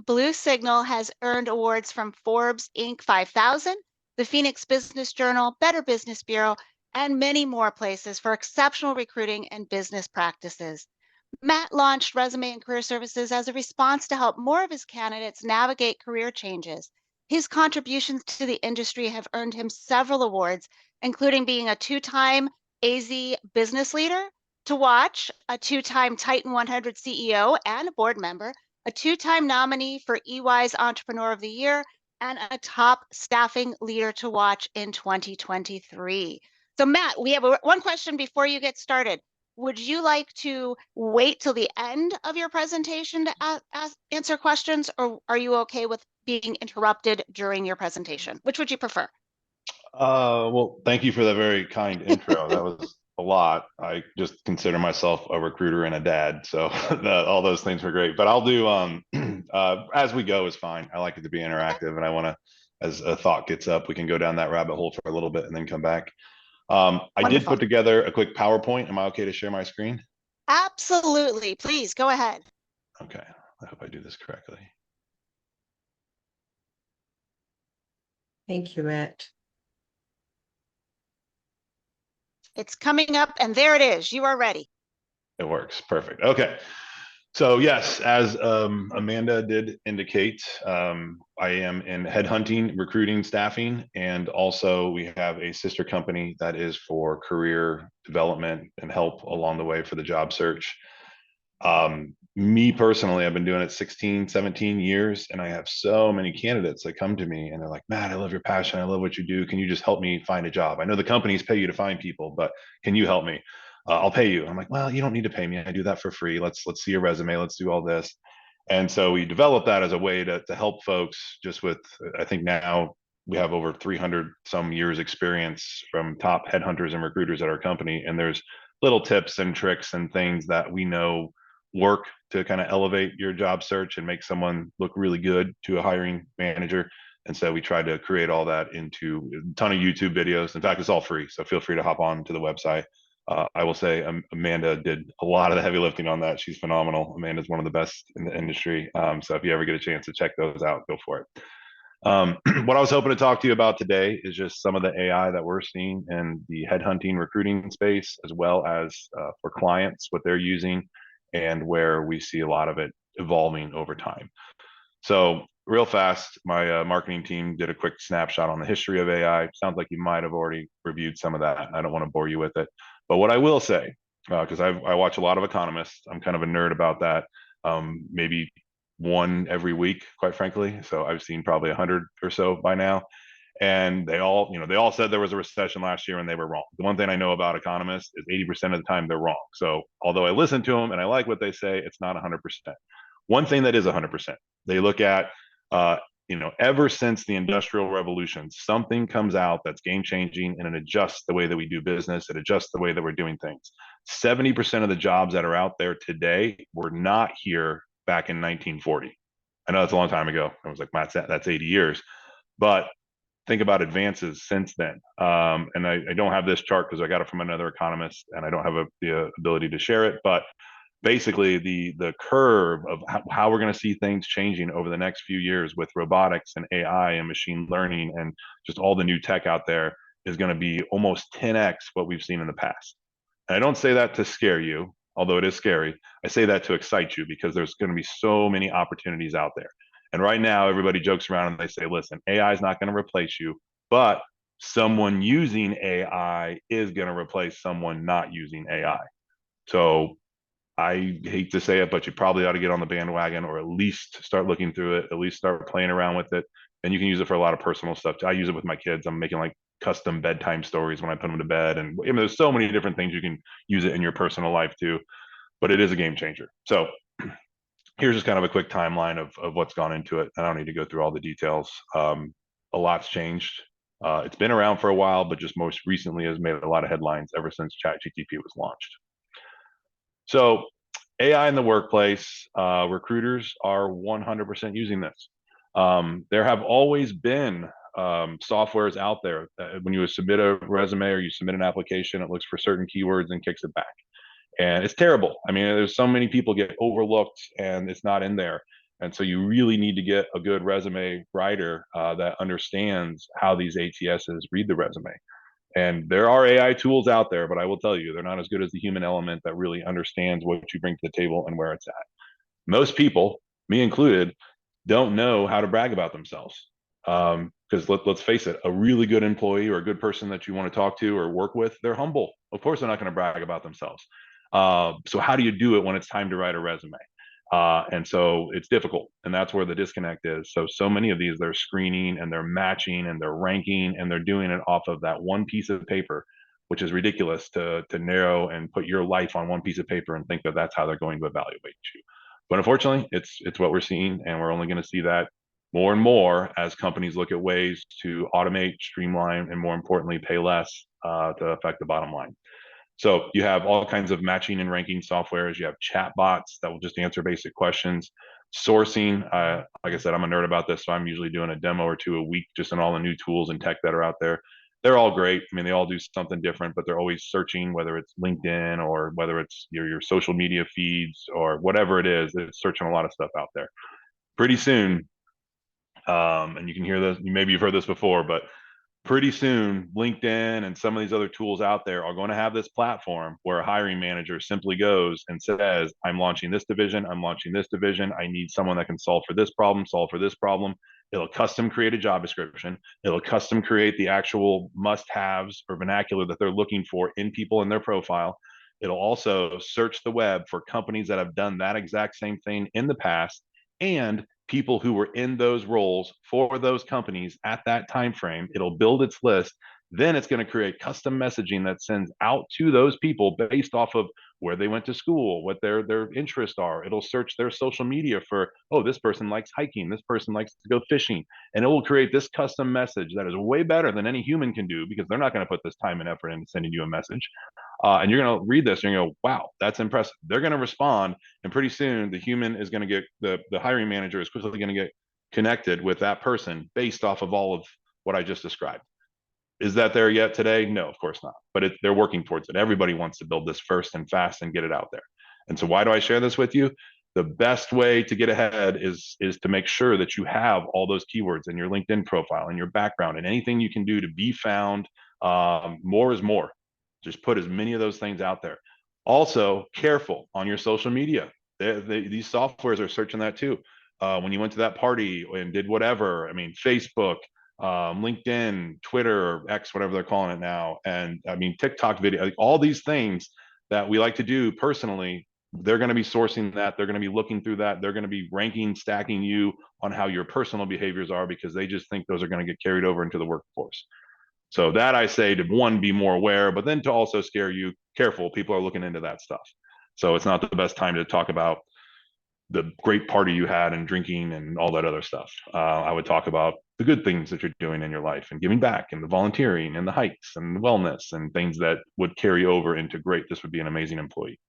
Blue Signal has earned awards from Forbes Inc. 5000, the Phoenix Business Journal, Better Business Bureau, and many more places for exceptional recruiting and business practices. Matt launched Resume and Career Services as a response to help more of his candidates navigate career changes. His contributions to the industry have earned him several awards, including being a two-time AZ Business Leader to Watch, a two-time Titan 100 CEO and a board member, a two-time nominee for EY's Entrepreneur of the Year, and a top staffing leader to watch in 2023. So Matt, we have one question before you get started. Would you like to wait till the end of your presentation to answer questions, or are you okay with being interrupted during your presentation? Which would you prefer? Well, thank you for that very kind intro. That was a lot. I just consider myself a recruiter and a dad, so all those things were great. But I'll do as we go is fine. I like it to be interactive, and I want to, as a thought gets up, we can go down that rabbit hole for a little bit and then come back. I did put together a quick PowerPoint. Am I okay to share my screen? Absolutely. Please go ahead. Okay. I hope I do this correctly. Thank you, Matt. It's coming up and there it is. You are ready. It works. Perfect. Okay. So yes, as Amanda did indicate, I am in headhunting, recruiting, staffing, and also we have a sister company that is for career development and help along the way for the job search. Me personally, I've been doing it 16, 17 years, and I have so many candidates that come to me and they're like, Matt, I love your passion. I love what you do. Can you just help me find a job? I know the companies pay you to find people, but can you help me? I'll pay you. I'm like, well, you don't need to pay me. I do that for free. Let's see your resume. Let's do all this. And so we developed that as a way to help folks just with, I think now we have over 300 some years experience from top headhunters and recruiters at our company. And there's little tips and tricks and things that we know work to kind of elevate your job search and make someone look really good to a hiring manager. And so we tried to create all that into a ton of YouTube videos. In fact, it's all free. So feel free to hop on to the website. I will say Amanda did a lot of the heavy lifting on that. She's phenomenal. Amanda's one of the best in the industry. So if you ever get a chance to check those out, go for it. What I was hoping to talk to you about today is just some of the AI that we're seeing in the headhunting recruiting space, as well as for clients, what they're using and where we see a lot of it evolving over time. So real fast, my marketing team did a quick snapshot on the history of AI. Sounds like you might have already reviewed some of that. I don't want to bore you with it. But what I will say, because I watch a lot of economists, I'm kind of a nerd about that. Maybe one every week, quite frankly. So I've seen probably 100 or so by now. And they all said there was a recession last year and they were wrong. The one thing I know about economists is 80% of the time they're wrong. So although I listen to them and I like what they say, it's not 100%. One thing that is 100%, they look at, ever since the Industrial Revolution, something comes out that's game changing and it adjusts the way that we do business. It adjusts the way that we're doing things. 70% of the jobs that are out there today were not here back in 1940. I know that's a long time ago. I was like, Matt, that's 80 years. But think about advances since then. And I don't have this chart because I got it from another economist and I don't have the ability to share it. But basically the curve of how we're going to see things changing over the next few years with robotics and AI and machine learning and just all the new tech out there is going to be almost 10x what we've seen in the past. And I don't say that to scare you, although it is scary. I say that to excite you because there's going to be so many opportunities out there. And right now, everybody jokes around and they say, listen, AI is not going to replace you, but someone using AI is going to replace someone not using AI. So I hate to say it, but you probably ought to get on the bandwagon or at least start looking through it, at least start playing around with it. And you can use it for a lot of personal stuff. I use it with my kids. I'm making like custom bedtime stories when I put them to bed. And there's so many different things you can use it in your personal life too, but it is a game changer. So here's just kind of a quick timeline of what's gone into it. I don't need to go through all the details. A lot's changed. It's been around for a while, but just most recently has made a lot of headlines ever since ChatGPT was launched. So AI in the workplace, recruiters are 100% using this. There have always been softwares out there that when you submit a resume or you submit an application, it looks for certain keywords and kicks it back. And it's terrible. I mean, there's so many people get overlooked and it's not in there. And so you really need to get a good resume writer that understands how these ATSs read the resume. And there are AI tools out there, but I will tell you, they're not as good as the human element that really understands what you bring to the table and where it's at. Most people, me included, don't know how to brag about themselves. Because let's face it, a really good employee or a good person that you want to talk to or work with, they're humble. Of course, they're not going to brag about themselves. So how do you do it when it's time to write a resume? And so it's difficult, and that's where the disconnect is. So many of these, they're screening and they're matching and they're ranking and they're doing it off of that one piece of paper, which is ridiculous to narrow and put your life on one piece of paper and think that that's how they're going to evaluate you. But unfortunately, it's what we're seeing, and we're only going to see that more and more as companies look at ways to automate, streamline, and more importantly, pay less to affect the bottom line. So you have all kinds of matching and ranking softwares. You have chat bots that will just answer basic questions. Sourcing, like I said, I'm a nerd about this, so I'm usually doing a demo or two a week just on all the new tools and tech that are out there. They're all great. I mean, they all do something different, but they're always searching, whether it's LinkedIn or whether it's your social media feeds or whatever it is, it's searching a lot of stuff out there. Pretty soon, and you can hear this, maybe you've heard this before, but pretty soon, LinkedIn and some of these other tools out there are going to have this platform where a hiring manager simply goes and says, I'm launching this division, I'm launching this division, I need someone that can solve for this problem, solve for this problem. It'll custom create a job description. It'll custom create the actual must-haves or vernacular that they're looking for in people in their profile. It'll also search the web for companies that have done that exact same thing in the past and people who were in those roles for those companies at that time frame. It'll build its list. Then it's going to create custom messaging that sends out to those people based off of where they went to school, what their interests are. It'll search their social media for, oh, this person likes hiking, this person likes to go fishing, and it will create this custom message that is way better than any human can do because they're not going to put this time and effort into sending you a message. And you're going to read this and you're going to go, wow, that's impressive. They're going to respond. And pretty soon the human is going to get the hiring manager is quickly going to get connected with that person based off of all of what I just described. Is that there yet today? No, of course not. But they're working towards it. Everybody wants to build this first and fast and get it out there. And so why do I share this with you? The best way to get ahead is to make sure that you have all those keywords in your LinkedIn profile and your background and anything you can do to be found. More is more. Just put as many of those things out there. Also, careful on your social media. These softwares are searching that too. When you went to that party and did whatever, I mean, Facebook, LinkedIn, Twitter, X, whatever they're calling it now, and I mean, TikTok video, like all these things that we like to do personally, they're going to be sourcing that. They're going to be looking through that. They're going to be ranking, stacking you on how your personal behaviors are because they just think those are going to get carried over into the workforce. So that I say to one, be more aware, but then to also scare you, careful, people are looking into that stuff. So it's not the best time to talk about the great party you had and drinking and all that other stuff. I would talk about the good things that you're doing in your life and giving back and the volunteering and the hikes and the wellness and things that would carry over into great. This would be an amazing employee.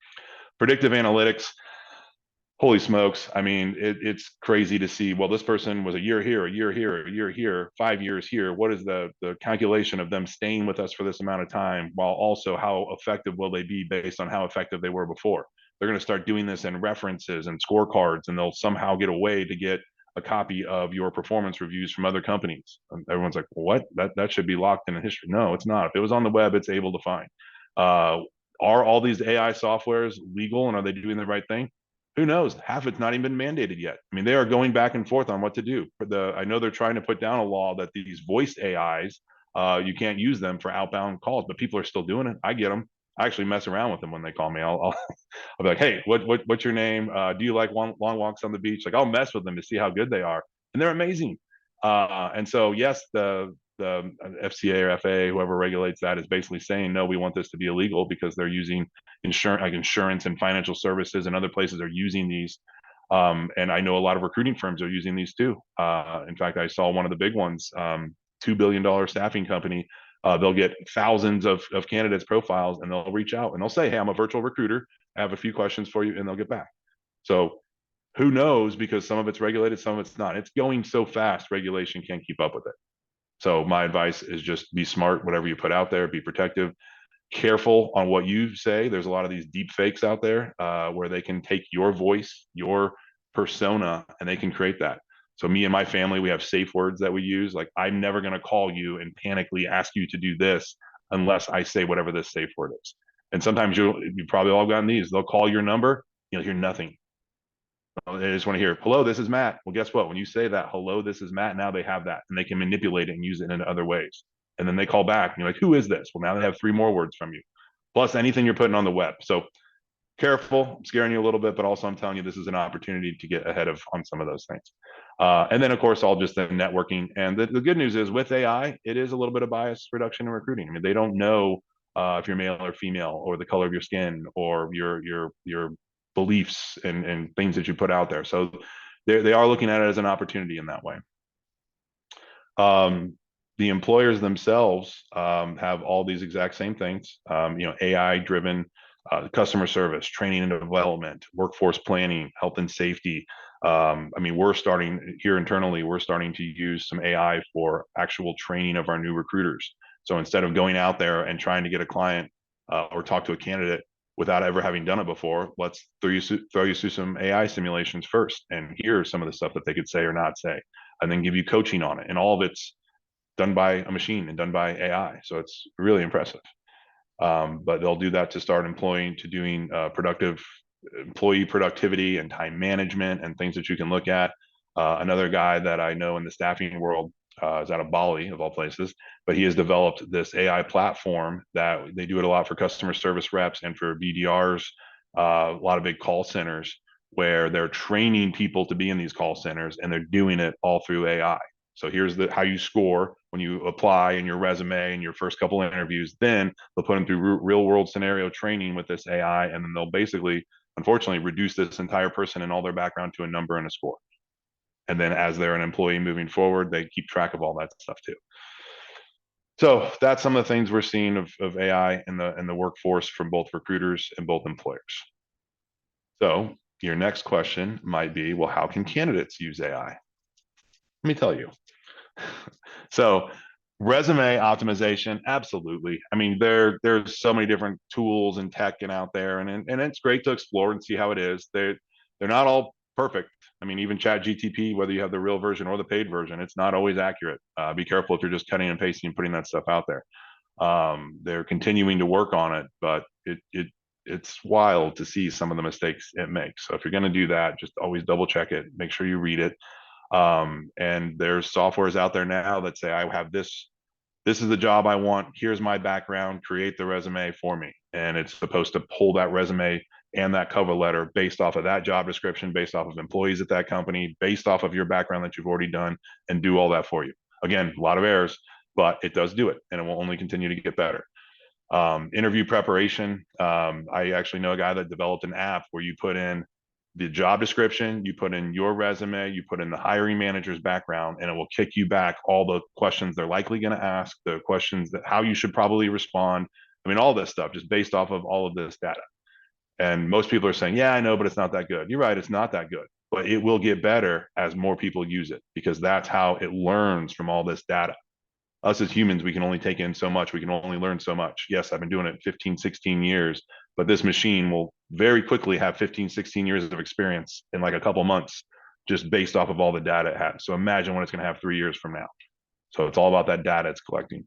Predictive analytics. Holy smokes. I mean, it's crazy to see, well, this person was a year here, a year here, a year here, 5 years here. What is the calculation of them staying with us for this amount of time, while also how effective will they be based on how effective they were before? They're going to start doing this in references and scorecards, and they'll somehow get a way to get a copy of your performance reviews from other companies. And everyone's like, what? That should be locked in history. No, it's not. If it was on the web, it's able to find. Are all these AI softwares legal and are they doing the right thing? Who knows? Half it's not even been mandated yet. I mean, they are going back and forth on what to do. I know they're trying to put down a law that these voice AIs, you can't use them for outbound calls, but people are still doing it. I get them. I actually mess around with them when they call me. I'll be like, hey, what's your name? Do you like long walks on the beach? Like, I'll mess with them to see how good they are, and they're amazing. And so, yes, the FCA or FAA, whoever regulates that, is basically saying, no, we want this to be illegal because they're using insurance and financial services and other places are using these. And I know a lot of recruiting firms are using these too. In fact, I saw one of the big ones, $2 billion staffing company. They'll get thousands of candidates' profiles and they'll reach out and they'll say, hey, I'm a virtual recruiter. I have a few questions for you, and they'll get back. So who knows, because some of it's regulated, some of it's not. It's going so fast, regulation can't keep up with it. So my advice is just be smart, whatever you put out there, be protective, careful on what you say. There's a lot of these deep fakes out there where they can take your voice, your persona, and they can create that. So me and my family, we have safe words that we use. Like, I'm never going to call you and panically ask you to do this unless I say whatever this safe word is. And sometimes you probably all gotten these. They'll call your number, you'll hear nothing. They just want to hear, hello, this is Matt. Well, guess what? When you say that, hello, this is Matt, now they have that and they can manipulate it and use it in other ways. And then they call back and you're like, who is this? Well, now they have 3 more words from you, plus anything you're putting on the web. So careful, I'm scaring you a little bit, but also I'm telling you, this is an opportunity to get ahead of on some of those things. And then of course, all just the networking. And the good news is with AI, it is a little bit of bias reduction in recruiting. I mean, they don't know if you're male or female or the color of your skin or your beliefs and things that you put out there. So they are looking at it as an opportunity in that way. The employers themselves have all these exact same things, AI driven customer service, training and development, workforce planning, health and safety. I mean, we're starting here internally, we're starting to use some AI for actual training of our new recruiters. So instead of going out there and trying to get a client or talk to a candidate without ever having done it before, let's throw you through some AI simulations first and hear some of the stuff that they could say or not say, and then give you coaching on it. And all of it's done by a machine and done by AI. So it's really impressive. But they'll do that to start employing, to doing productive employee productivity and time management and things that you can look at. Another guy that I know in the staffing world is out of Bali, of all places, but he has developed this AI platform that they do it a lot for customer service reps and for BDRs, a lot of big call centers where they're training people to be in these call centers, and they're doing it all through AI. So here's how you score when you apply in your resume and your first couple of interviews. Then they'll put them through real world scenario training with this AI, and then they'll basically, unfortunately, reduce this entire person and all their background to a number and a score. And then as they're an employee moving forward, they keep track of all that stuff too. So that's some of the things we're seeing of AI in the workforce from both recruiters and both employers. So your next question might be, well, how can candidates use AI? Let me tell you. So resume optimization, absolutely. I mean, there's so many different tools and tech and out there, and it's great to explore and see how it is. They're not all perfect. I mean, even Chat GTP, whether you have the real version or the paid version, it's not always accurate. Be careful if you're just cutting and pasting and putting that stuff out there. They're continuing to work on it, but it's wild to see some of the mistakes it makes. So if you're going to do that, just always double check it, make sure you read it. And there's softwares out there now that say, I have this is the job I want, here's my background, create the resume for me. And it's supposed to pull that resume and that cover letter based off of that job description, based off of employees at that company, based off of your background that you've already done, and do all that for you. Again, a lot of errors, but it does do it, and it will only continue to get better. Interview preparation. I actually know a guy that developed an app where you put in the job description, you put in your resume, you put in the hiring manager's background, and it will kick you back all the questions they're likely going to ask, the questions that how you should probably respond. I mean, all this stuff just based off of all of this data. And most people are saying, yeah, I know, but it's not that good. You're right, it's not that good, but it will get better as more people use it, because that's how it learns from all this data. Us as humans, we can only take in so much. We can only learn so much. Yes, I've been doing it 15, 16 years, but this machine will very quickly have 15, 16 years of experience in like a couple months, just based off of all the data it has. So imagine what it's going to have 3 years from now. So it's all about that data it's collecting.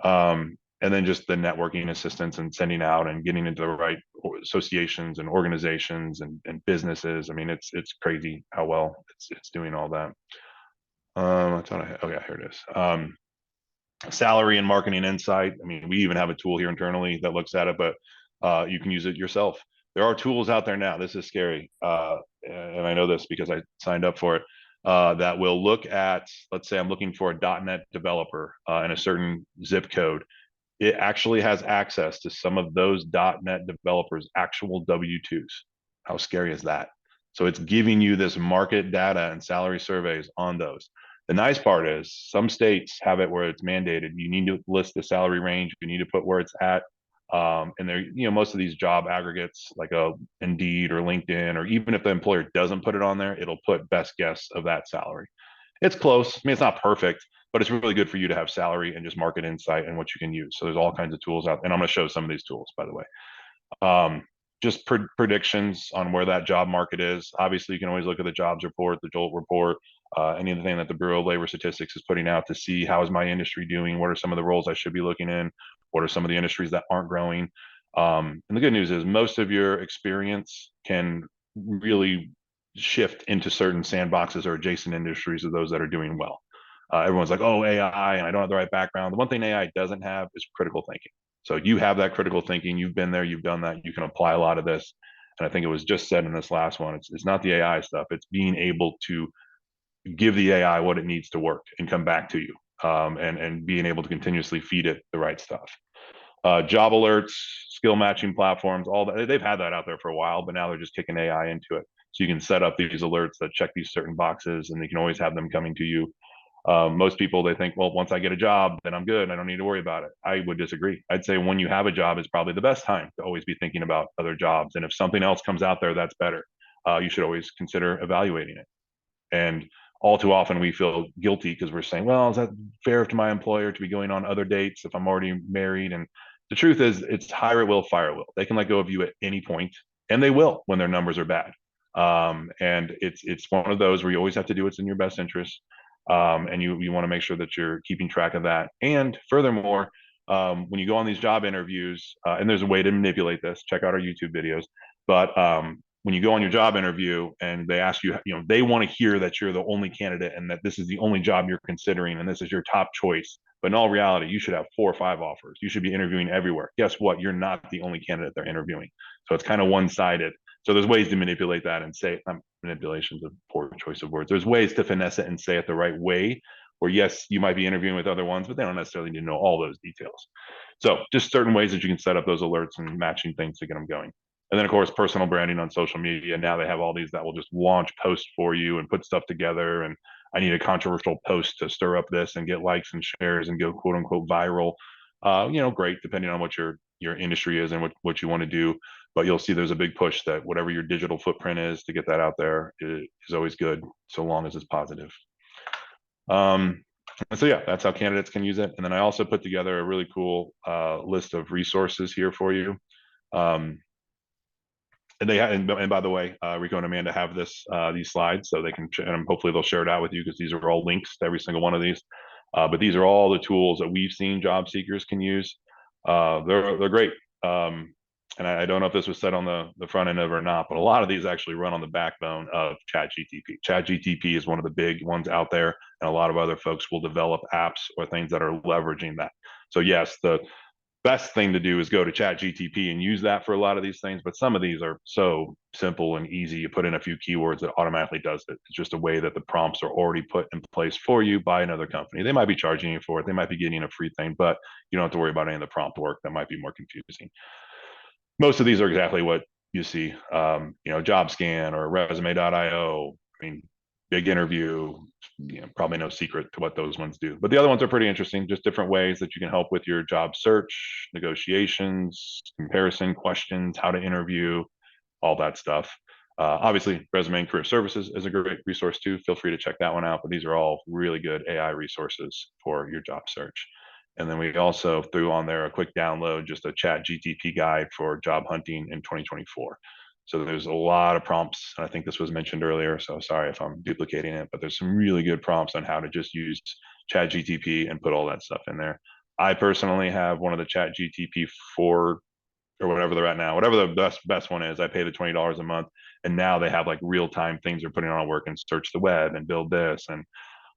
And then just the networking assistance and sending out and getting into the right associations and organizations and businesses. I mean, it's crazy how well it's doing all that. I thought I had, okay, here it is. Salary and marketing insight. I mean, we even have a tool here internally that looks at it, but you can use it yourself. There are tools out there now. This is scary. And I know this because I signed up for it, that will look at, let's say I'm looking for a .NET developer in a certain zip code. It actually has access to some of those .NET developers' actual W-2s. How scary is that? So it's giving you this market data and salary surveys on those. The nice part is some states have it where it's mandated. You need to list the salary range. You need to put where it's at. And there, most of these job aggregates like a Indeed or LinkedIn, or even if the employer doesn't put it on there, it'll put best guess of that salary. It's close. I mean, it's not perfect, but it's really good for you to have salary and just market insight and what you can use. So there's all kinds of tools out, and I'm going to show some of these tools, by the way. Just predictions on where that job market is. Obviously, you can always look at the jobs report, the JOLT report, anything that the Bureau of Labor Statistics is putting out to see how is my industry doing, what are some of the roles I should be looking in, what are some of the industries that aren't growing. And the good news is most of your experience can really shift into certain sandboxes or adjacent industries of those that are doing well. Everyone's like, oh, AI, and I don't have the right background. The one thing AI doesn't have is critical thinking. So you have that critical thinking. You've been there. You've done that. You can apply a lot of this. And I think it was just said in this last one, it's not the AI stuff. It's being able to give the AI what it needs to work and come back to you, and being able to continuously feed it the right stuff. Job alerts, skill matching platforms, all that. They've had that out there for a while, but now they're just kicking AI into it. So you can set up these alerts that check these certain boxes, and you can always have them coming to you. Most people, they think, well, once I get a job, then I'm good. I don't need to worry about it. I would disagree. I'd say when you have a job is probably the best time to always be thinking about other jobs. And if something else comes out there that's better, you should always consider evaluating it. And all too often we feel guilty because we're saying, well, is that fair to my employer to be going on other dates if I'm already married? And the truth is, it's hire at will, fire at will. They can let go of you at any point, and they will when their numbers are bad. And it's one of those where you always have to do what's in your best interest. And you want to make sure that you're keeping track of that. And furthermore, when you go on these job interviews, and there's a way to manipulate this, check out our YouTube videos. But when you go on your job interview and they ask you, they want to hear that you're the only candidate and that this is the only job you're considering and this is your top choice. But in all reality, you should have 4 or 5 offers. You should be interviewing everywhere. Guess what? You're not the only candidate they're interviewing. So it's kind of one-sided. So there's ways to manipulate that and say, manipulation's a poor choice of words. There's ways to finesse it and say it the right way, where yes, you might be interviewing with other ones, but they don't necessarily need to know all those details. So just certain ways that you can set up those alerts and matching things to get them going. And then of course, personal branding on social media. Now they have all these that will just launch posts for you and put stuff together. And I need a controversial post to stir up this and get likes and shares and go quote unquote viral. Great, depending on what your industry is and what you want to do. But you'll see there's a big push that whatever your digital footprint is, to get that out there is always good, so long as it's positive. And so yeah, that's how candidates can use it. And then I also put together a really cool list of resources here for you. And by the way, Rico and Amanda have these slides, so they can, and hopefully they'll share it out with you, because these are all links to every single one of these. But these are all the tools that we've seen job seekers can use. They're great. And I don't know if this was said on the front end of it or not, but a lot of these actually run on the backbone of ChatGTP. ChatGTP is one of the big ones out there, and a lot of other folks will develop apps or things that are leveraging that. So yes, the best thing to do is go to ChatGTP and use that for a lot of these things. But some of these are so simple and easy. You put in a few keywords, it automatically does it. It's just a way that the prompts are already put in place for you by another company. They might be charging you for it. They might be getting a free thing, but you don't have to worry about any of the prompt work that might be more confusing. Most of these are exactly what you see, JobScan or resume.io. I mean, big interview, probably no secret to what those ones do. But the other ones are pretty interesting, just different ways that you can help with your job search, negotiations, comparison questions, how to interview, all that stuff. Obviously, Resume and Career Services is a great resource too. Feel free to check that one out. But these are all really good AI resources for your job search. And then we also threw on there a quick download, just a ChatGTP guide for job hunting in 2024. So there's a lot of prompts. I think this was mentioned earlier, so sorry if I'm duplicating it, but there's some really good prompts on how to just use ChatGTP and put all that stuff in there. I personally have one of the ChatGTP 4 or whatever they're at now, whatever the best one is. I pay the $20 a month, and now they have like real-time things they're putting on work and search the web and build this. And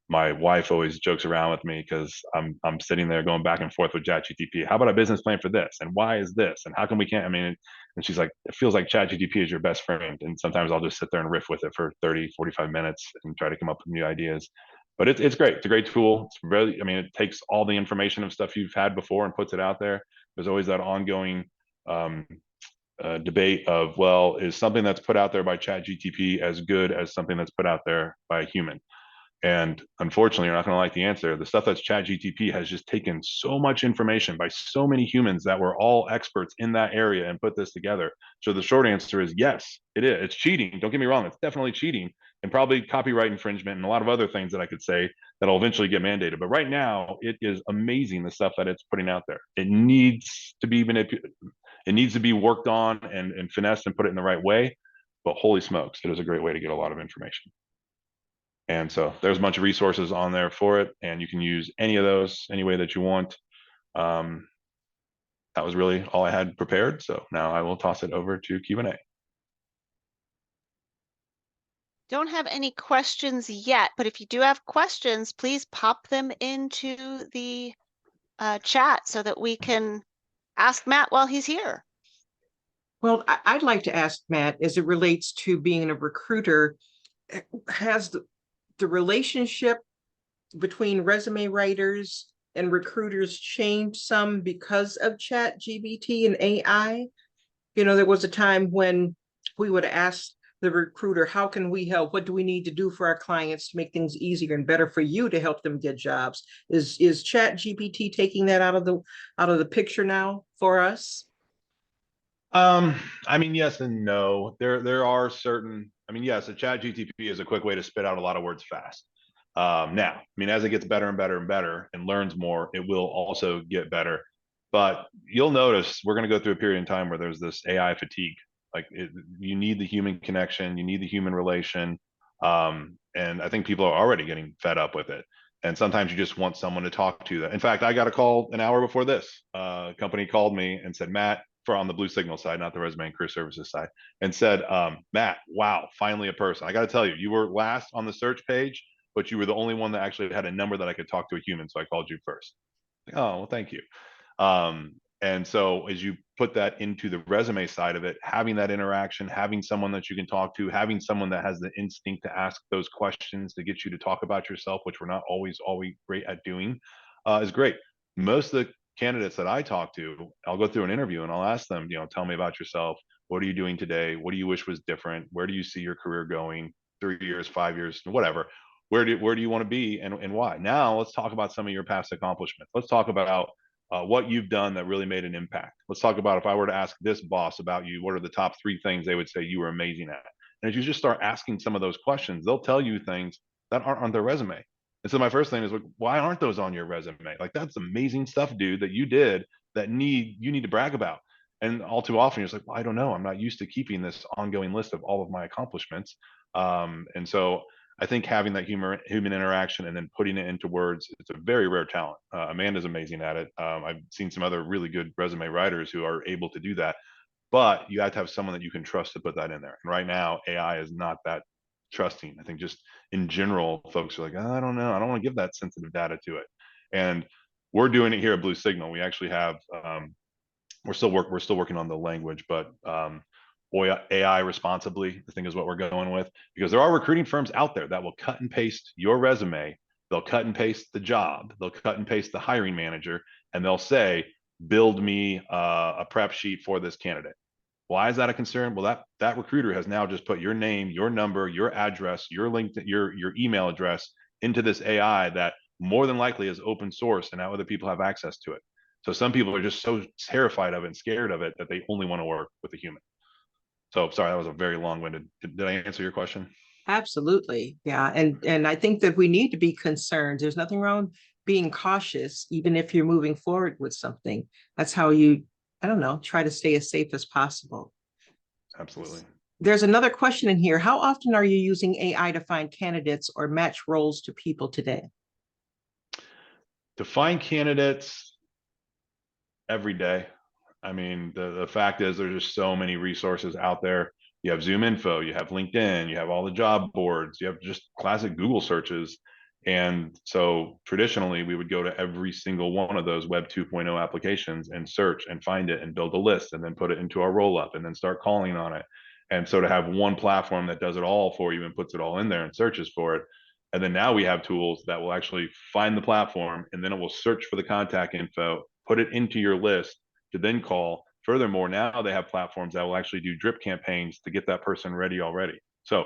my wife always jokes around with me because I'm sitting there going back and forth with ChatGTP. How about a business plan for this? And why is this? And how come we can't? I mean, and she's like, it feels like ChatGTP is your best friend. And sometimes I'll just sit there and riff with it for 30, 45 minutes and try to come up with new ideas. But it's great. It's a great tool. It's really, I mean, it takes all the information of stuff you've had before and puts it out there. There's always that ongoing debate of, well, is something that's put out there by ChatGTP as good as something that's put out there by a human? And unfortunately, you're not going to like the answer. The stuff that's ChatGTP has just taken so much information by so many humans that were all experts in that area and put this together. So the short answer is yes, it is. It's cheating. Don't get me wrong. It's definitely cheating, and probably copyright infringement and a lot of other things that I could say that'll eventually get mandated. But right now, it is amazing the stuff that it's putting out there. It needs to be manipulated. It needs to be worked on and finessed and put it in the right way. But holy smokes, it is a great way to get a lot of information. And so there's a bunch of resources on there for it, and you can use any of those any way that you want. That was really all I had prepared. So now I will toss it over to Q&A. Don't have any questions yet, but if you do have questions, please pop them into the chat so that we can ask Matt while he's here. Well, I'd like to ask Matt, as it relates to being a recruiter, has the relationship between resume writers and recruiters changed some because of ChatGPT and AI? There was a time when we would ask the recruiter, how can we help? What do we need to do for our clients to make things easier and better for you to help them get jobs? Is ChatGPT taking that out of the picture now for us? I mean, yes and no. There are certain, I mean, yes, a ChatGTP is a quick way to spit out a lot of words fast. Now, I mean, as it gets better and better and better and learns more, it will also get better. But you'll notice we're going to go through a period in time where there's this AI fatigue. Like you need the human connection, you need the human relation. And I think people are already getting fed up with it. And sometimes you just want someone to talk to. That. In fact, I got a call an hour before this. A company called me and said, Matt, for on the Blue Signal side, not the resume and career services side, and said, Matt, wow, finally a person. I got to tell you, you were last on the search page, but you were the only one that actually had a number that I could talk to a human. So I called you first. Like, oh, well, thank you. And so as you put that into the resume side of it, having that interaction, having someone that you can talk to, having someone that has the instinct to ask those questions to get you to talk about yourself, which we're not always great at doing, is great. Most of the candidates that I talk to, I'll go through an interview and I'll ask them, tell me about yourself. What are you doing today? What do you wish was different? Where do you see your career going? 3 years, 5 years, whatever. Where do you want to be and why? Now let's talk about some of your past accomplishments. Let's talk about what you've done that really made an impact. Let's talk about, if I were to ask this boss about you, what are the top 3 things they would say you were amazing at? And as you just start asking some of those questions, they'll tell you things that aren't on their resume. And so my first thing is, like, why aren't those on your resume? Like, that's amazing stuff, dude, that you did that you need to brag about. And all too often you're just like, well, I don't know. I'm not used to keeping this ongoing list of all of my accomplishments. And so I think having that human interaction and then putting it into words, it's a very rare talent. Amanda's amazing at it. I've seen some other really good resume writers who are able to do that, but you have to have someone that you can trust to put that in there. And right now, AI is not that trusting. I think just in general, folks are like, oh, I don't know. I don't want to give that sensitive data to it. And we're doing it here at Blue Signal. We actually have, we're still working on the language, but AI responsibly, I think is what we're going with, because there are recruiting firms out there that will cut and paste your resume. They'll cut and paste the job. They'll cut and paste the hiring manager, and they'll say, build me a prep sheet for this candidate. Why is that a concern? Well, that recruiter has now just put your name, your number, your address, your link, your email address into this AI that more than likely is open source, and now other people have access to it. So some people are just so terrified of it and scared of it that they only want to work with a human. So sorry, that was a very long-winded. Did I answer your question? Absolutely. Yeah. And I think that we need to be concerned. There's nothing wrong being cautious, even if you're moving forward with something. That's how you, I don't know, try to stay as safe as possible. Absolutely. There's another question in here. How often are you using AI to find candidates or match roles to people today? To find candidates every day. I mean, the fact is there's just so many resources out there. You have Zoom Info, you have LinkedIn, you have all the job boards, you have just classic Google searches. And so traditionally, we would go to every single one of those Web 2.0 applications and search and find it and build a list and then put it into our roll up and then start calling on it. And so to have one platform that does it all for you and puts it all in there and searches for it. And then now we have tools that will actually find the platform, and then it will search for the contact info, put it into your list to then call. Furthermore, now they have platforms that will actually do drip campaigns to get that person ready already. So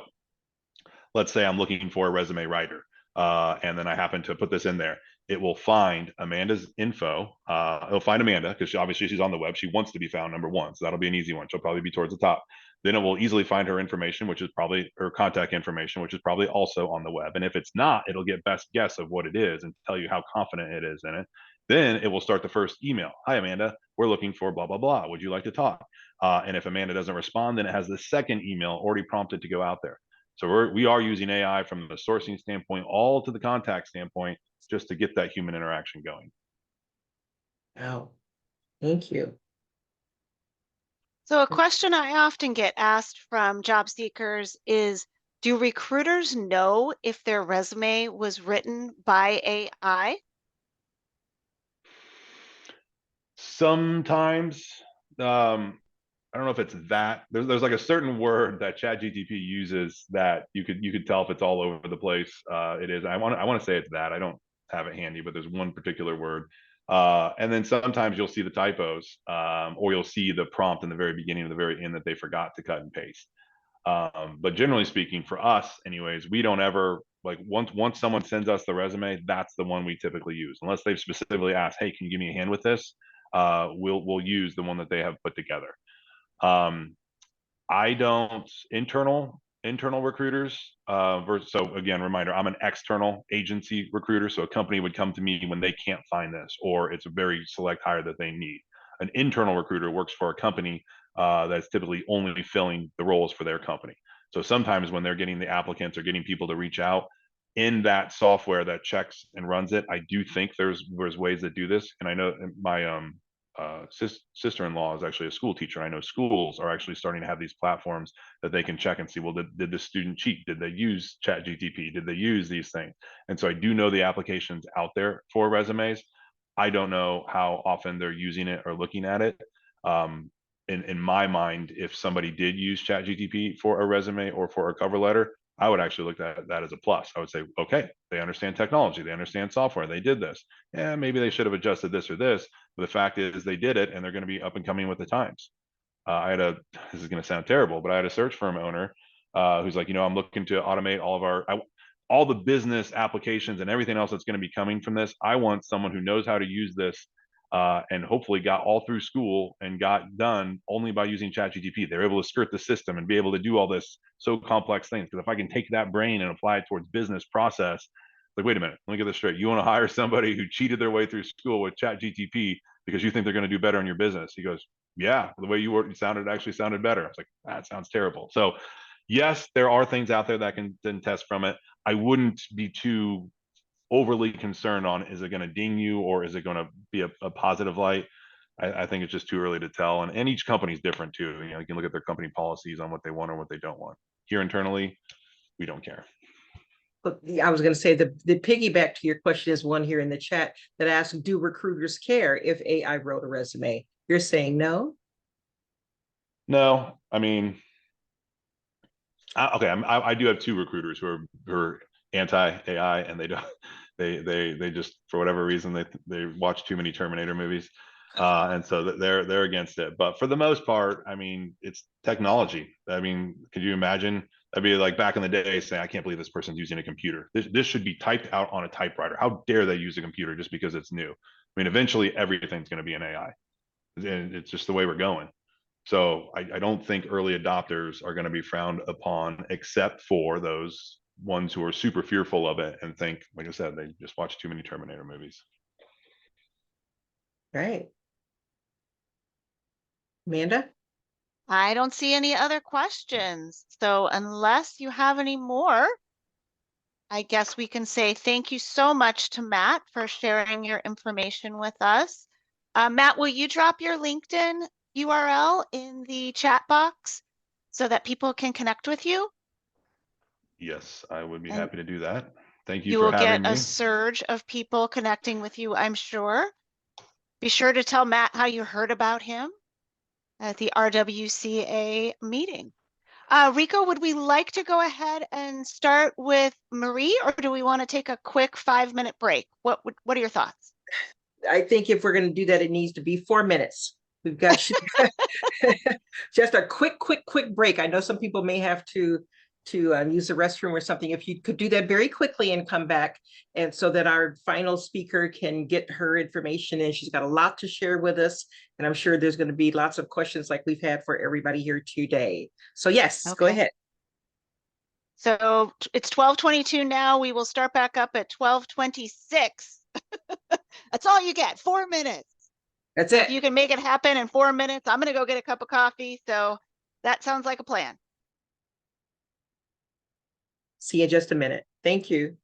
let's say I'm looking for a resume writer, and then I happen to put this in there. It will find Amanda's info. It'll find Amanda because obviously she's on the web. She wants to be found, number one. So that'll be an easy one. She'll probably be towards the top. Then it will easily find her information, which is probably her contact information, which is probably also on the web. And if it's not, it'll get best guess of what it is and tell you how confident it is in it. Then it will start the first email. Hi, Amanda. We're looking for blah, blah, blah. Would you like to talk? And if Amanda doesn't respond, then it has the second email already prompted to go out there. So we are using AI from the sourcing standpoint, all to the contact standpoint, just to get that human interaction going. Oh, thank you. So a question I often get asked from job seekers is, do recruiters know if their resume was written by AI? Sometimes, I don't know if it's that. There's like a certain word that ChatGPT uses that you could tell if it's all over the place. It is. I want to say it's that. I don't have it handy, but there's one particular word. And then sometimes you'll see the typos, or you'll see the prompt in the very beginning or the very end that they forgot to cut and paste. But generally speaking, for us, anyways, we don't ever, like, once someone sends us the resume, that's the one we typically use, unless they've specifically asked, "Hey, can you give me a hand with this?" We'll use the one that they have put together. I don't internal recruiters. So again, reminder, I'm an external agency recruiter. So a company would come to me when they can't find this, or it's a very select hire that they need. An internal recruiter works for a company that's typically only filling the roles for their company. So sometimes when they're getting the applicants or getting people to reach out in that software that checks and runs it, I do think there's ways that do this. And I know my sister-in-law is actually a school teacher. I know schools are actually starting to have these platforms that they can check and see, well, did the student cheat? Did they use ChatGTP? Did they use these things? And so I do know the applications out there for resumes. I don't know how often they're using it or looking at it. In my mind, if somebody did use ChatGTP for a resume or for a cover letter, I would actually look at that as a plus. I would say, okay, they understand technology, they understand software, they did this. Yeah, maybe they should have adjusted this or this, but the fact is they did it and they're going to be up and coming with the times. This is going to sound terrible, but I had a search firm owner who's like, I'm looking to automate all the business applications and everything else that's going to be coming from this. I want someone who knows how to use this and hopefully got all through school and got done only by using ChatGTP. They're able to skirt the system and be able to do all this so complex things. Because if I can take that brain and apply it towards business process, like, wait a minute, let me get this straight. You want to hire somebody who cheated their way through school with ChatGTP because you think they're going to do better in your business? He goes, yeah, the way you actually sounded better. I was like, that sounds terrible. So yes, there are things out there that can test from it. I wouldn't be too overly concerned on, is it going to ding you or is it going to be a positive light? I think it's just too early to tell. And each company is different too. You can look at their company policies on what they want or what they don't want. Here internally, we don't care. But I was going to say the piggyback to your question is one here in the chat that asks, do recruiters care if AI wrote a resume? You're saying no? No, I mean, I do have two recruiters who are anti-AI, and they don't. They just, for whatever reason, they watch too many Terminator movies, and so they're against it. But for the most part, I mean, it's technology. I mean, could you imagine? That'd be like back in the day saying, "I can't believe this person's using a computer. This should be typed out on a typewriter. How dare they use a computer just because it's new?" I mean, eventually everything's going to be an AI, and it's just the way we're going. So I don't think early adopters are going to be frowned upon, except for those ones who are super fearful of it and think, like I said, they just watch too many Terminator movies. Right. Amanda? I don't see any other questions. So unless you have any more, I guess we can say thank you so much to Matt for sharing your information with us. Matt, will you drop your LinkedIn URL in the chat box so that people can connect with you? Yes, I would be And happy to do that. Thank you you for will having get a me. surge of people connecting with you, I'm sure. Be sure to tell Matt how you heard about him at the RWCA meeting. Rico, would we like to go ahead and start with Marie, or do we want to take a quick 5-minute break? What are your thoughts? I think if we're going to do that, it needs to be 4 minutes. We've got just a quick break. I know some people may have to use the restroom or something. If you could do that very quickly and come back, and so that our final speaker can get her information in. She's got a lot to share with us, and I'm sure there's going to be lots of questions like we've had for everybody here today. So yes, Okay. Go ahead. So it's 12:22 now. We will start back up at 12:26. That's all you get, 4 minutes. That's If it. you can make it happen in 4 minutes, I'm going to go get a cup of coffee. So that sounds like a plan. See you in just a minute. Thank you.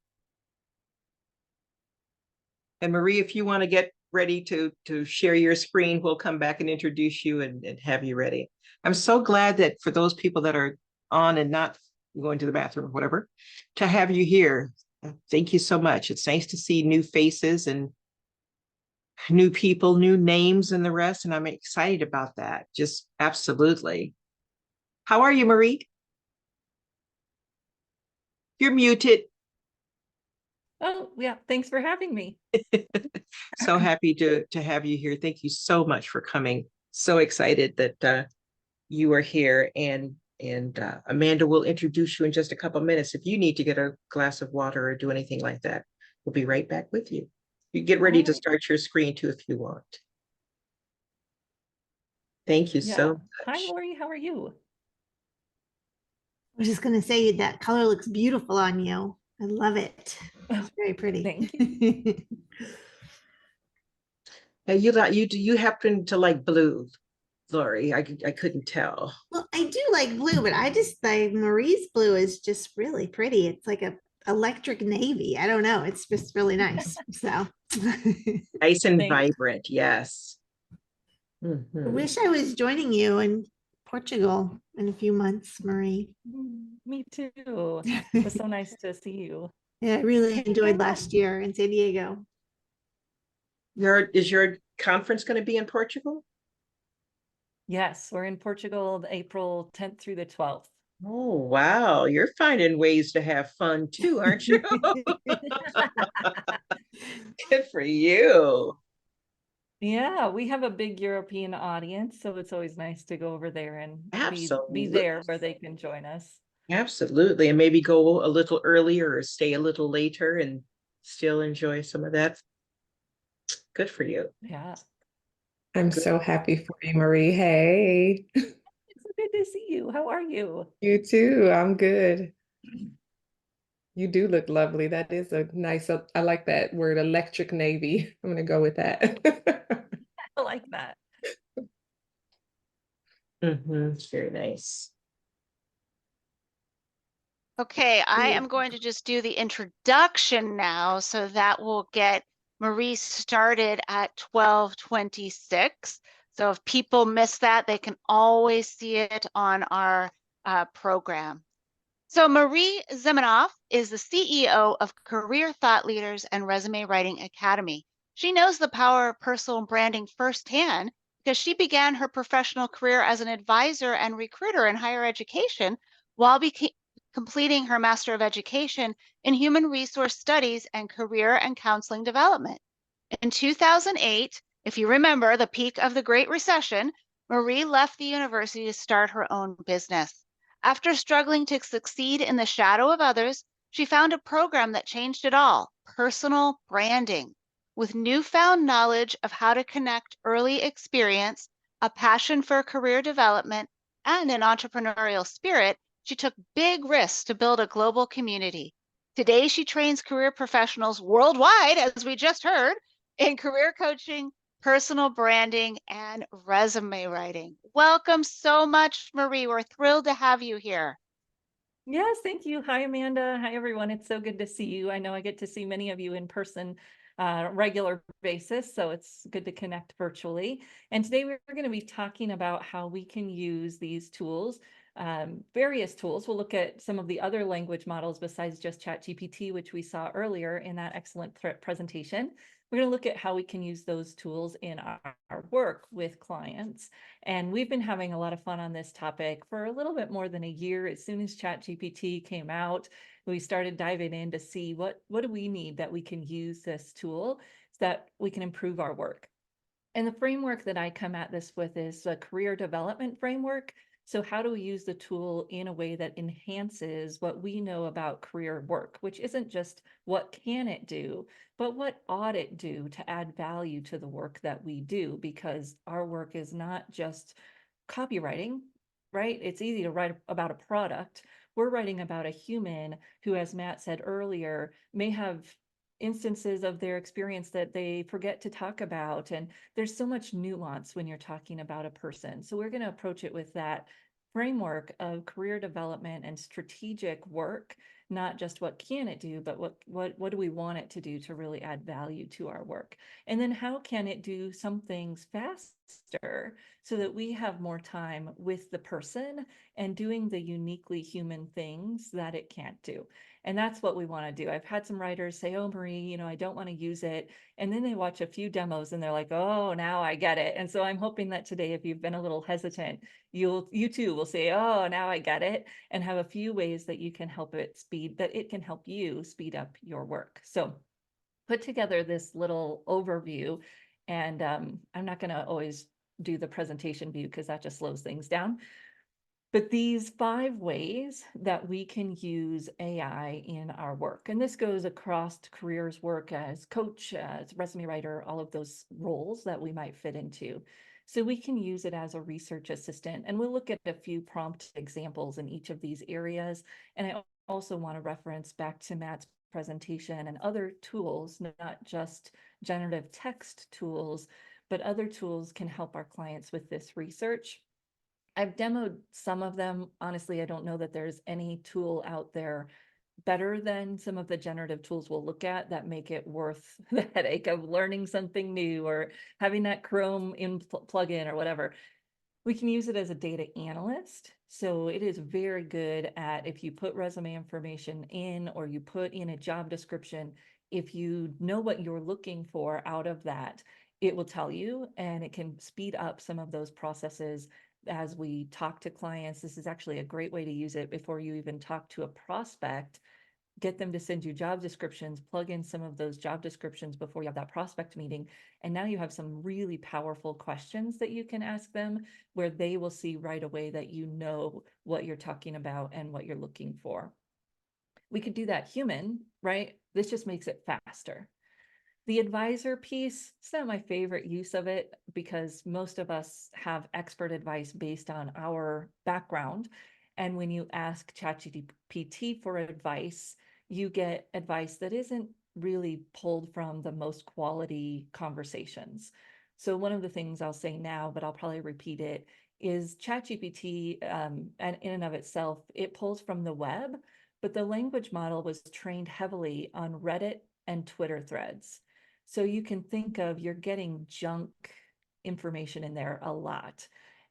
And Marie, if you want to get ready to share your screen, we'll come back and introduce you and have you ready. I'm so glad that for those people that are on and not going to the bathroom or whatever, to have you here. Thank you so much. It's nice to see new faces and new people, new names and the rest. And I'm excited about that. Just absolutely. How are you, Marie? You're muted. Oh, yeah. Thanks for having me. So happy to have you here. Thank you so much for coming. So excited that you are here. And Amanda will introduce you in just a couple of minutes. If you need to get a glass of water or do anything like that, we'll be right back with you. You get ready to start your screen too if you want. Thank you so much. Hi, Lori. How are you? I was just going to say that color looks beautiful on you. I love it. It's very pretty. Thank you. Now you happen to like blue. Lori? I couldn't tell. Well, I do like blue, but I just like Marie's blue is just really pretty. It's like a electric navy. I don't know. It's just really nice. So Nice and Thanks. vibrant, yes. I Mhm. wish I was joining you in Portugal in a few months, Marie. Me too. It was so nice to see you. Yeah, I really enjoyed Yeah. last year in San Diego. Is your conference going to be in Portugal? Yes, we're in Portugal, April 10th through the 12th. Oh, wow. You're finding ways to have fun too, aren't you? Good for you. Yeah, we have a big European audience, so it's always nice to go over there and be there where they can join us. Absolutely. And maybe go a little earlier or stay a little later and still enjoy some of that. Good for you. Yeah. I'm Good. so happy for you, Marie. Hey, It's so good to see you. How are you? you too. I'm good. You do look lovely. That is a nice, I like that word, electric navy. I'm gonna go with that. I like that. Very nice. Okay, I am going to just do the introduction now, so that will get Marie started at 12:26. So if people miss that, they can always see it on our program. So Marie Zimenoff is the CEO of Career Thought Leaders and Resume Writing Academy. She knows the power of personal branding firsthand because she began her professional career as an advisor and recruiter in higher education while completing her Master of Education in Human Resource Studies and Career and Counseling Development. In 2008, if you remember the peak of the Great Recession, Marie left the university to start her own business. After struggling to succeed in the shadow of others, she found a program that changed it all, personal branding. With newfound knowledge of how to connect early experience, a passion for career development, and an entrepreneurial spirit, she took big risks to build a global community. Today, she trains career professionals worldwide, as we just heard, in career coaching, personal branding, and resume writing. Welcome so much, Marie. We're thrilled to have you here. Yes, thank you. Hi, Amanda. Hi, everyone. It's so good to see you. I know I get to see many of you in person regular basis, so it's good to connect virtually. And today we're going to be talking about how we can use these tools, various tools. We'll look at some of the other language models besides just ChatGPT, which we saw earlier in that excellent presentation. We're going to look at how we can use those tools in our work with clients. And we've been having a lot of fun on this topic for a little bit more than a year. As soon as ChatGPT came out, we started diving in to see what do we need that we can use this tool so that we can improve our work. And the framework that I come at this with is a career development framework. So how do we use the tool in a way that enhances what we know about career work, which isn't just what can it do, but what ought it do to add value to the work that we do? Because our work is not just copywriting, right? It's easy to write about a product. We're writing about a human who, as Matt said earlier, may have instances of their experience that they forget to talk about. And there's so much nuance when you're talking about a person. So we're going to approach it with that framework of career development and strategic work, not just what can it do, but what do we want it to do to really add value to our work? And then how can it do some things faster so that we have more time with the person and doing the uniquely human things that it can't do? And that's what we want to do. I've had some writers say, oh, Marie, I don't want to use it. And then they watch a few demos and they're like, oh, now I get it. And so I'm hoping that today, if you've been a little hesitant, you too will say, oh, now I get it, and have a few ways that you can help it can help you speed up your work. So put together this little overview, and I'm not going to always do the presentation view because that just slows things down. But these 5 ways that we can use AI in our work, and this goes across careers, work as coach, as resume writer, all of those roles that we might fit into. So we can use it as a research assistant, and we'll look at a few prompt examples in each of these areas. And I also want to reference back to Matt's presentation and other tools, not just generative text tools, but other tools can help our clients with this research. I've demoed some of them. Honestly, I don't know that there's any tool out there better than some of the generative tools we'll look at that make it worth the headache of learning something new or having that Chrome plugin or whatever. We can use it as a data analyst. So it is very good at, if you put resume information in or you put in a job description, if you know what you're looking for out of that, it will tell you, and it can speed up some of those processes as we talk to clients. This is actually a great way to use it before you even talk to a prospect. Get them to send you job descriptions, plug in some of those job descriptions before you have that prospect meeting. And now you have some really powerful questions that you can ask them where they will see right away that you know what you're talking about and what you're looking for. We could do that human, right? This just makes it faster. The advisor piece, it's not my favorite use of it because most of us have expert advice based on our background. And when you ask ChatGPT for advice, you get advice that isn't really pulled from the most quality conversations. So one of the things I'll say now, but I'll probably repeat it, is ChatGPT, and in and of itself, it pulls from the web, but the language model was trained heavily on Reddit and Twitter threads. So you can think of, you're getting junk information in there a lot.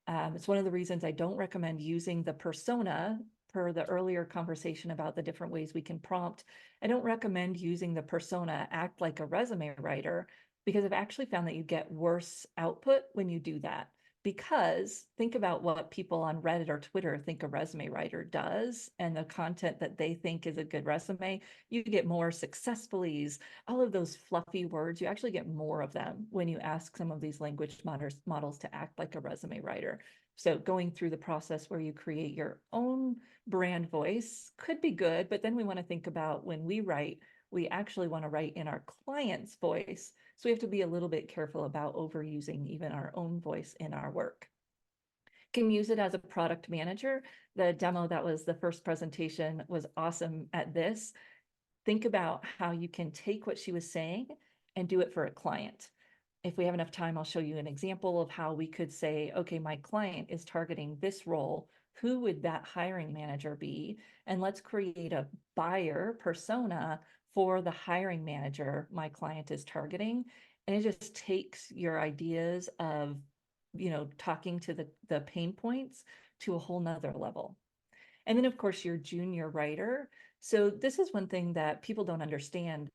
It's one of the reasons I don't recommend using the persona per the earlier conversation about the different ways we can prompt. I don't recommend using the persona act like a resume writer because I've actually found that you get worse output when you do that. Because think about what people on Reddit or Twitter think a resume writer does and the content that they think is a good resume. You get more successfullys, all of those fluffy words. You actually get more of them when you ask some of these language models to act like a resume writer. So going through the process where you create your own brand voice could be good, but then we want to think about when we write, we actually want to write in our client's voice. So we have to be a little bit careful about overusing even our own voice in our work. Can use it as a product manager. The demo that was the first presentation was awesome at this. Think about how you can take what she was saying and do it for a client. If we have enough time, I'll show you an example of how we could say, okay, my client is targeting this role. Who would that hiring manager be? And let's create a buyer persona for the hiring manager my client is targeting. And it just takes your ideas of, talking to the pain points to a whole nother level. And then of course, your junior writer. So this is one thing that people don't understand.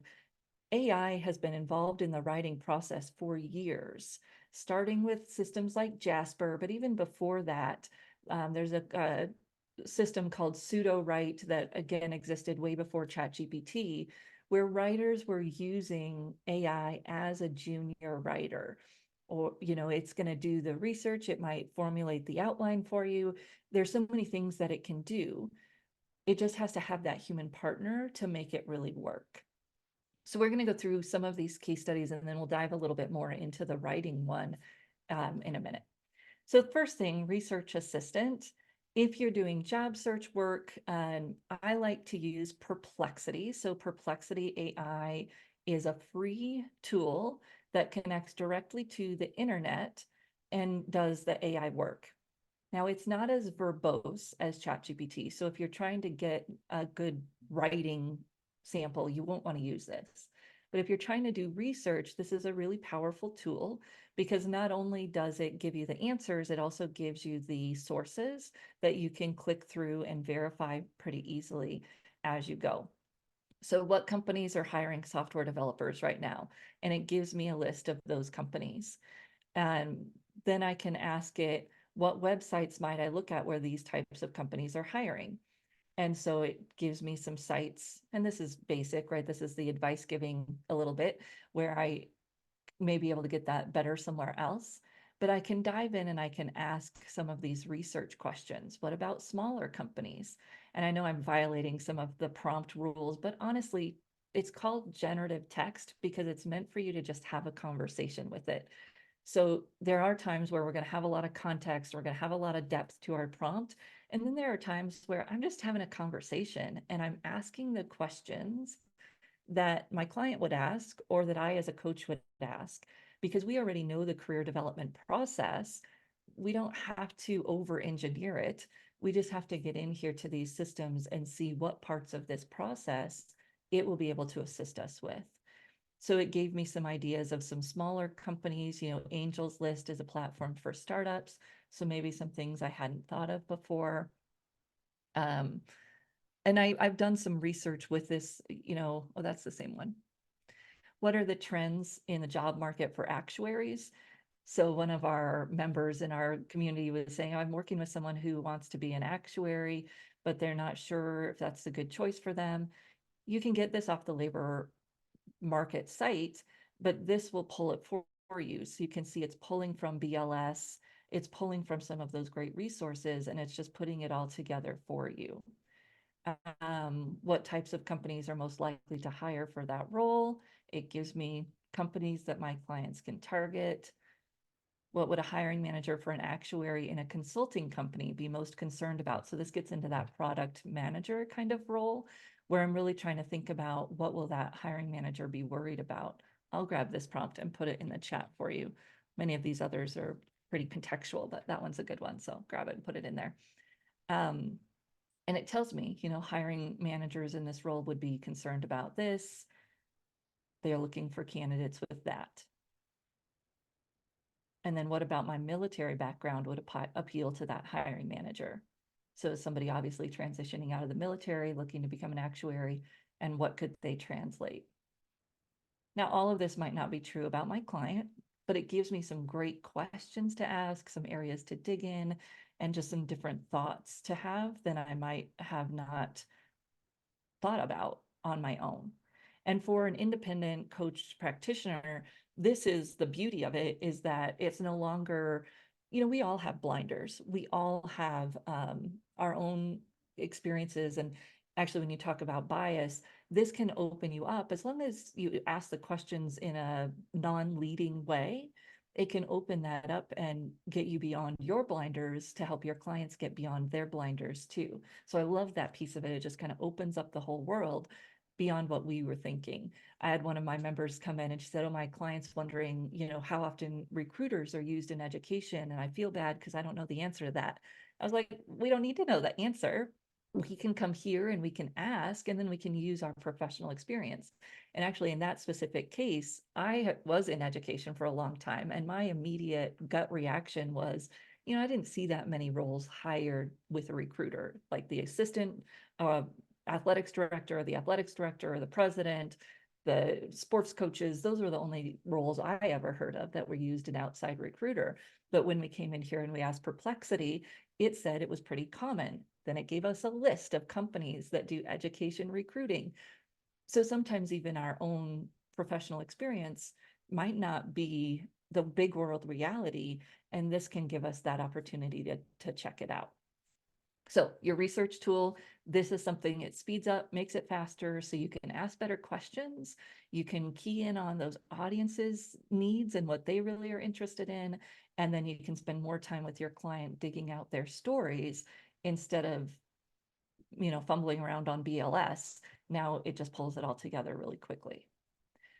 AI has been involved in the writing process for years, starting with systems like Jasper, but even before that, there's a system called Pseudo-Write that again existed way before ChatGPT, where writers were using AI as a junior writer. Or, it's going to do the research, it might formulate the outline for you. There's so many things that it can do. It just has to have that human partner to make it really work. So we're going to go through some of these case studies and then we'll dive a little bit more into the writing one in a minute. So first thing, research assistant. If you're doing job search work, I like to use Perplexity. So Perplexity AI is a free tool that connects directly to the internet and does the AI work. Now, it's not as verbose as ChatGPT. So if you're trying to get a good writing sample, you won't want to use this. But if you're trying to do research, this is a really powerful tool because not only does it give you the answers, it also gives you the sources that you can click through and verify pretty easily as you go. So what companies are hiring software developers right now? And it gives me a list of those companies. And then I can ask it, what websites might I look at where these types of companies are hiring? And so it gives me some sites, and this is basic, right? This is the advice giving a little bit where I may be able to get that better somewhere else. But I can dive in and I can ask some of these research questions. What about smaller companies? And I know I'm violating some of the prompt rules, but honestly, it's called generative text because it's meant for you to just have a conversation with it. So there are times where we're going to have a lot of context, we're going to have a lot of depth to our prompt. And then there are times where I'm just having a conversation and I'm asking the questions that my client would ask or that I as a coach would ask. because we already know the career development process. We don't have to over engineer it. We just have to get in here to these systems and see what parts of this process it will be able to assist us with. So it gave me some ideas of some smaller companies. Angels List is a platform for startups. So maybe some things I hadn't thought of before. And I've done some research with this, oh, that's the same one. What are the trends in the job market for actuaries? So one of our members in our community was saying, I'm working with someone who wants to be an actuary, but they're not sure if that's a good choice for them. You can get this off the labor market site, but this will pull it for you. So you can see it's pulling from BLS, it's pulling from some of those great resources, and it's just putting it all together for you. What types of companies are most likely to hire for that role? It gives me companies that my clients can target. What would a hiring manager for an actuary in a consulting company be most concerned about? So this gets into that product manager kind of role, where I'm really trying to think about what will that hiring manager be worried about. I'll grab this prompt and put it in the chat for you. Many of these others are pretty contextual, but that one's a good one. So grab it and put it in there. And it tells me, hiring managers in this role would be concerned about this. They're looking for candidates with that. And then what about my military background would appeal to that hiring manager? So somebody obviously transitioning out of the military, looking to become an actuary, and what could they translate? Now, all of this might not be true about my client, but it gives me some great questions to ask, some areas to dig in, and just some different thoughts to have than I might have not thought about on my own. And for an independent coach practitioner, this is the beauty of it, is that it's no longer, we all have blinders. We all have our own experiences. And actually, when you talk about bias, this can open you up as long as you ask the questions in a non-leading way. It can open that up and get you beyond your blinders to help your clients get beyond their blinders too. So I love that piece of it. It just kind of opens up the whole world beyond what we were thinking. I had one of my members come in and she said, oh, my client's wondering, how often recruiters are used in education. And I feel bad because I don't know the answer to that. I was like, we don't need to know the answer. We can come here and we can ask, and then we can use our professional experience. And actually, in that specific case, I was in education for a long time, and my immediate gut reaction was, I didn't see that many roles hired with a recruiter, like the assistant athletics director, or the athletics director, or the president, the sports coaches. Those were the only roles I ever heard of that were used an outside recruiter. But when we came in here and we asked Perplexity, it said it was pretty common. Then it gave us a list of companies that do education recruiting. So sometimes even our own professional experience might not be the big world reality, and this can give us that opportunity to check it out. So your research tool, this is something it speeds up, makes it faster, so you can ask better questions. You can key in on those audiences' needs and what they really are interested in, and then you can spend more time with your client digging out their stories instead of fumbling around on BLS. Now it just pulls it all together really quickly.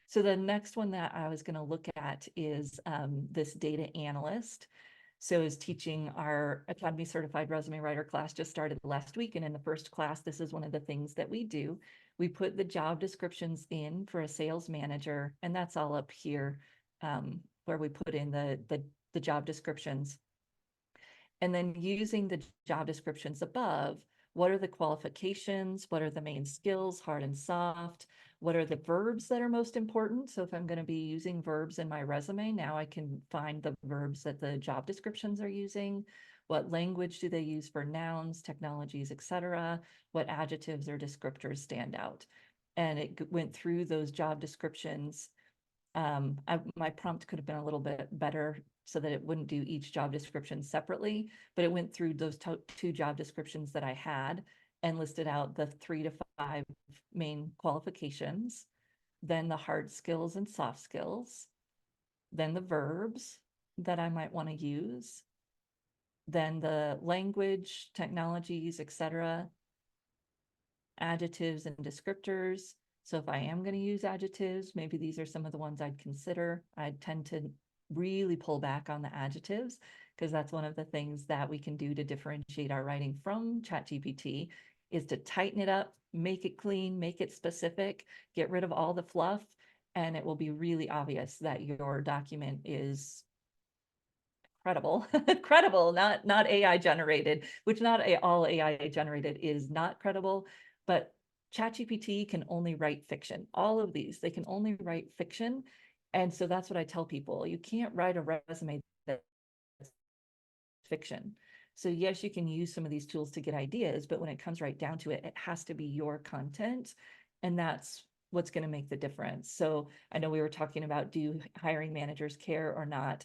So the next one that I was going to look at is this data analyst. So is teaching our Academy Certified Resume Writer class just started last week. And in the first class, this is one of the things that we do. We put the job descriptions in for a sales manager, and that's all up here where we put in the job descriptions. And then using the job descriptions above, what are the qualifications? What are the main skills, hard and soft? What are the verbs that are most important? So if I'm going to be using verbs in my resume, now I can find the verbs that the job descriptions are using. What language do they use for nouns, technologies, etc.? What adjectives or descriptors stand out? And it went through those job descriptions. My prompt could have been a little bit better so that it wouldn't do each job description separately, but it went through those two job descriptions that I had and listed out the 3 to 5 main qualifications, then the hard skills and soft skills, then the verbs that I might want to use, then the language, technologies, etc., adjectives and descriptors, So if I am going to use adjectives, maybe these are some of the ones I'd consider. I tend to really pull back on the adjectives because that's one of the things that we can do to differentiate our writing from ChatGPT is to tighten it up, make it clean, make it specific, get rid of all the fluff, and it will be really obvious that your document is credible, credible, not AI generated, which not all AI generated is not credible, but ChatGPT can only write fiction. All of these, they can only write fiction. And so that's what I tell people. You can't write a resume that's fiction. So yes, you can use some of these tools to get ideas, but when it comes right down to it, it has to be your content. And that's what's going to make the difference. So I know we were talking about, do hiring managers care or not?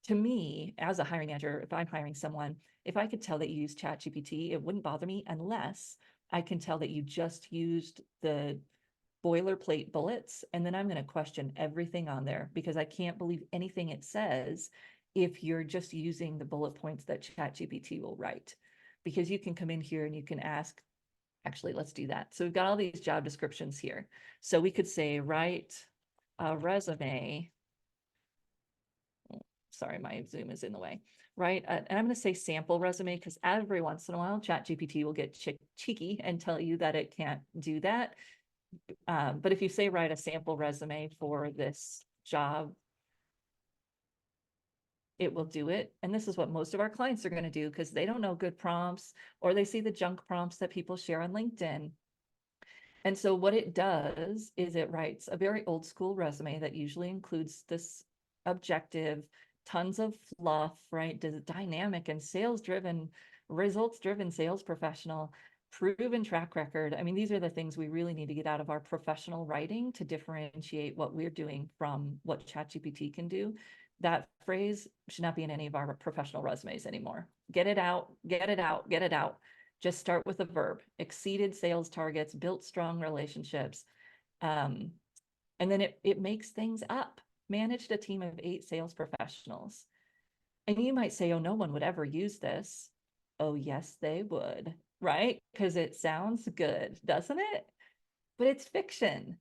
To me, as a hiring manager, if I'm hiring someone, if I could tell that you use ChatGPT, it wouldn't bother me unless I can tell that you just used the boilerplate bullets, and then I'm going to question everything on there because I can't believe anything it says if you're just using the bullet points that ChatGPT will write. Because you can come in here and you can ask, actually, let's do that. So we've got all these job descriptions here. So we could say, write a resume. Sorry, my Zoom is in the way, right? And I'm going to say sample resume because every once in a while, ChatGPT will get cheeky and tell you that it can't do that. But if you say write a sample resume for this job, it will do it. And this is what most of our clients are going to do because they don't know good prompts or they see the junk prompts that people share on LinkedIn. And so what it does is it writes a very old school resume that usually includes this objective, tons of fluff, right? Dynamic and sales driven, results driven sales professional, proven track record. I mean, these are the things we really need to get out of our professional writing to differentiate what we're doing from what ChatGPT can do. That phrase should not be in any of our professional resumes anymore. Get it out, get it out, get it out. Just start with a verb: exceeded sales targets, built strong relationships. And then it makes things up. Managed a team of 8 sales professionals. And you might say, oh, no one would ever use this. Oh, yes, they would, right? Because it sounds good, doesn't it? But it's fiction.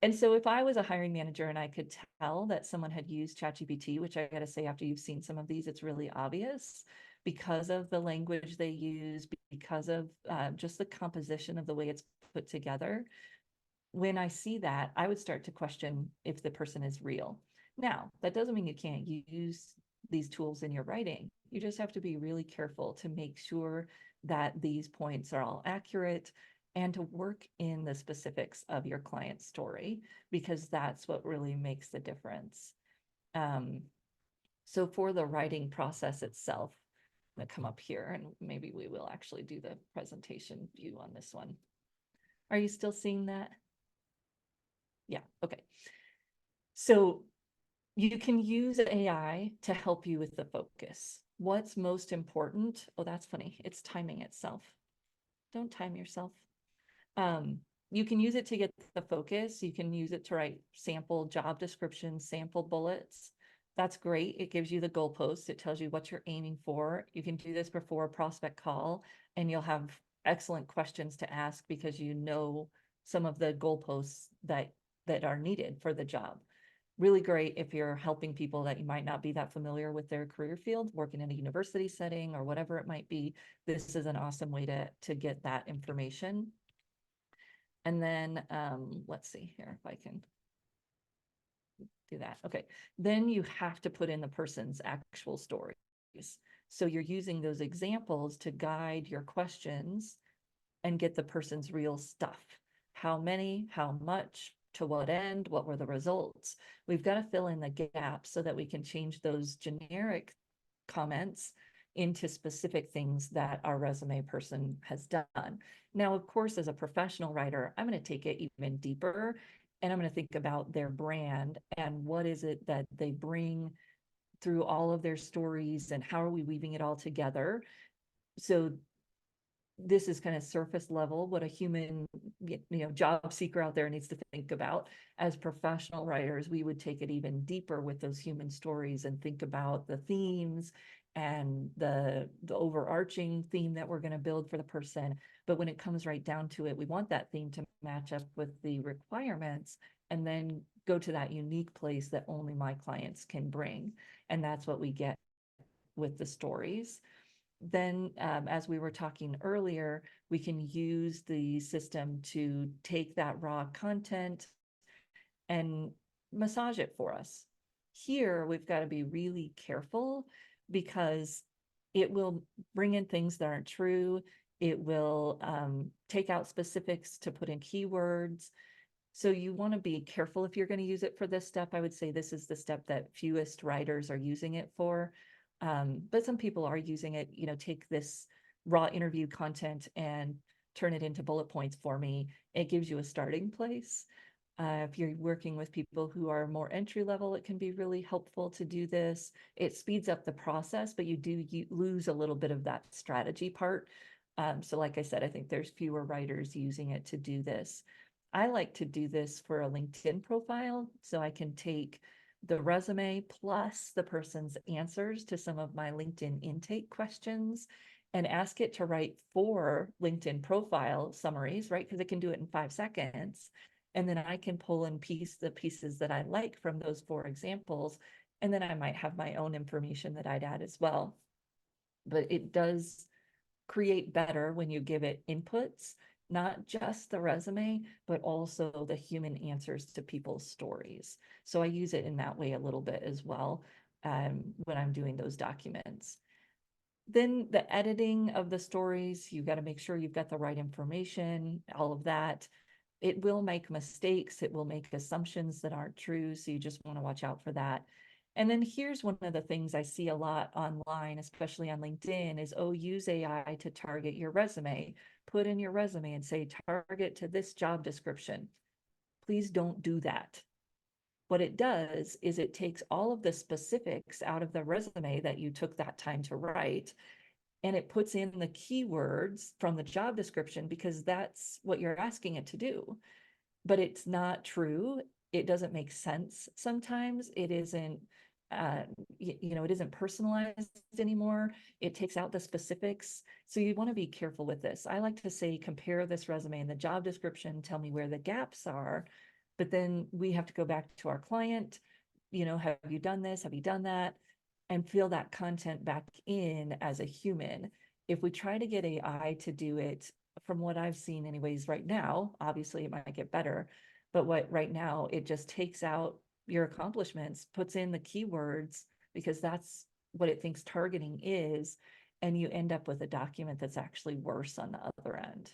And so if I was a hiring manager and I could tell that someone had used ChatGPT, which I got to say, after you've seen some of these, it's really obvious because of the language they use, because of just the composition of the way it's put together. When I see that, I would start to question if the person is real. Now, that doesn't mean you can't use these tools in your writing. You just have to be really careful to make sure that these points are all accurate and to work in the specifics of your client's story, because that's what really makes the difference. So for the writing process itself, I'm going to come up here and maybe we will actually do the presentation view on this one. Are you still seeing that? Yeah, okay. So you can use AI to help you with the focus. What's most important? Oh, that's funny. It's timing itself. Don't time yourself. You can use it to get the focus. You can use it to write sample job descriptions, sample bullets. That's great. It gives you the goalposts. It tells you what you're aiming for. You can do this before a prospect call, and you'll have excellent questions to ask because you know some of the goalposts that are needed for the job. Really great if you're helping people that you might not be that familiar with their career field, working in a university setting or whatever it might be. This is an awesome way to get that information. And then let's see here if I can do that. Okay, then you have to put in the person's actual stories. So you're using those examples to guide your questions and get the person's real stuff. How many, how much, to what end, what were the results? We've got to fill in the gaps so that we can change those generic comments into specific things that our resume person has done. Now, of course, as a professional writer, I'm going to take it even deeper and I'm going to think about their brand and what is it that they bring through all of their stories and how are we weaving it all together. So this is kind of surface level, what a human, job seeker out there needs to think about. As professional writers, we would take it even deeper with those human stories and think about the themes and the overarching theme that we're going to build for the person. But when it comes right down to it, we want that theme to match up with the requirements and then go to that unique place that only my clients can bring. And that's what we get with the stories. Then, as we were talking earlier, we can use the system to take that raw content and massage it for us. Here, we've got to be really careful because it will bring in things that aren't true. It will take out specifics to put in keywords. So you want to be careful if you're going to use it for this step. I would say this is the step that fewest writers are using it for. But some people are using it, take this raw interview content and turn it into bullet points for me. It gives you a starting place. If you're working with people who are more entry level, it can be really helpful to do this. It speeds up the process, but you lose a little bit of that strategy part. So like I said, I think there's fewer writers using it to do this. I like to do this for a LinkedIn profile, so I can take the resume plus the person's answers to some of my LinkedIn intake questions and ask it to write 4 LinkedIn profile summaries, right? Because it can do it in 5 seconds. And then I can pull and piece the pieces that I like from those 4 examples. And then I might have my own information that I'd add as well. But it does create better when you give it inputs, not just the resume, but also the human answers to people's stories. So I use it in that way a little bit as well when I'm doing those documents. Then the editing of the stories, you've got to make sure you've got the right information, all of that. It will make mistakes. It will make assumptions that aren't true. So you just want to watch out for that. And then here's one of the things I see a lot online, especially on LinkedIn, is, use AI to target your resume. Put in your resume and say, target to this job description. Please don't do that. What it does is it takes all of the specifics out of the resume that you took that time to write, and it puts in the keywords from the job description because that's what you're asking it to do. But it's not true. It doesn't make sense sometimes. It isn't, it isn't personalized anymore. It takes out the specifics. So you want to be careful with this. I like to say, compare this resume and the job description, tell me where the gaps are. But then we have to go back to our client, have you done this? Have you done that? And fill that content back in as a human. If we try to get AI to do it, from what I've seen anyways right now, obviously it might get better, but right now it just takes out your accomplishments, puts in the keywords because that's what it thinks targeting is, and you end up with a document that's actually worse on the other end.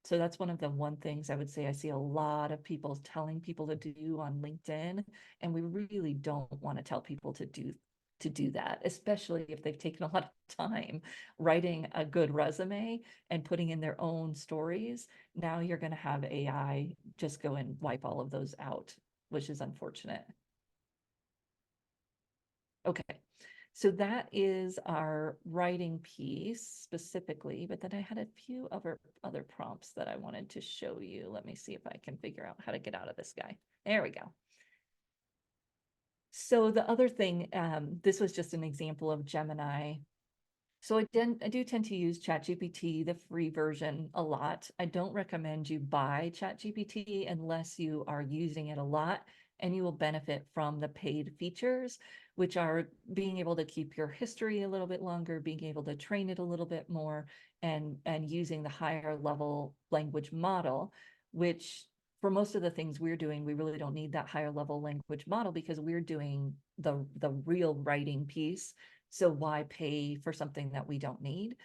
So that's one of the things I would say I see a lot of people telling people to do on LinkedIn, and we really don't want to tell people to do that, especially if they've taken a lot of time writing a good resume and putting in their own stories. Now you're going to have AI just go and wipe all of those out, which is unfortunate. Okay, so that is our writing piece specifically, but then I had a few other prompts that I wanted to show you. Let me see if I can figure out how to get out of this guy. There we go. So the other thing, this was just an example of Gemini. So I do tend to use ChatGPT, the free version, a lot. I don't recommend you buy ChatGPT unless you are using it a lot, and you will benefit from the paid features, which are being able to keep your history a little bit longer, being able to train it a little bit more, and using the higher level language model, which for most of the things we're doing, we really don't need that higher level language model because we're doing the real writing piece. So why pay for something that we don't need?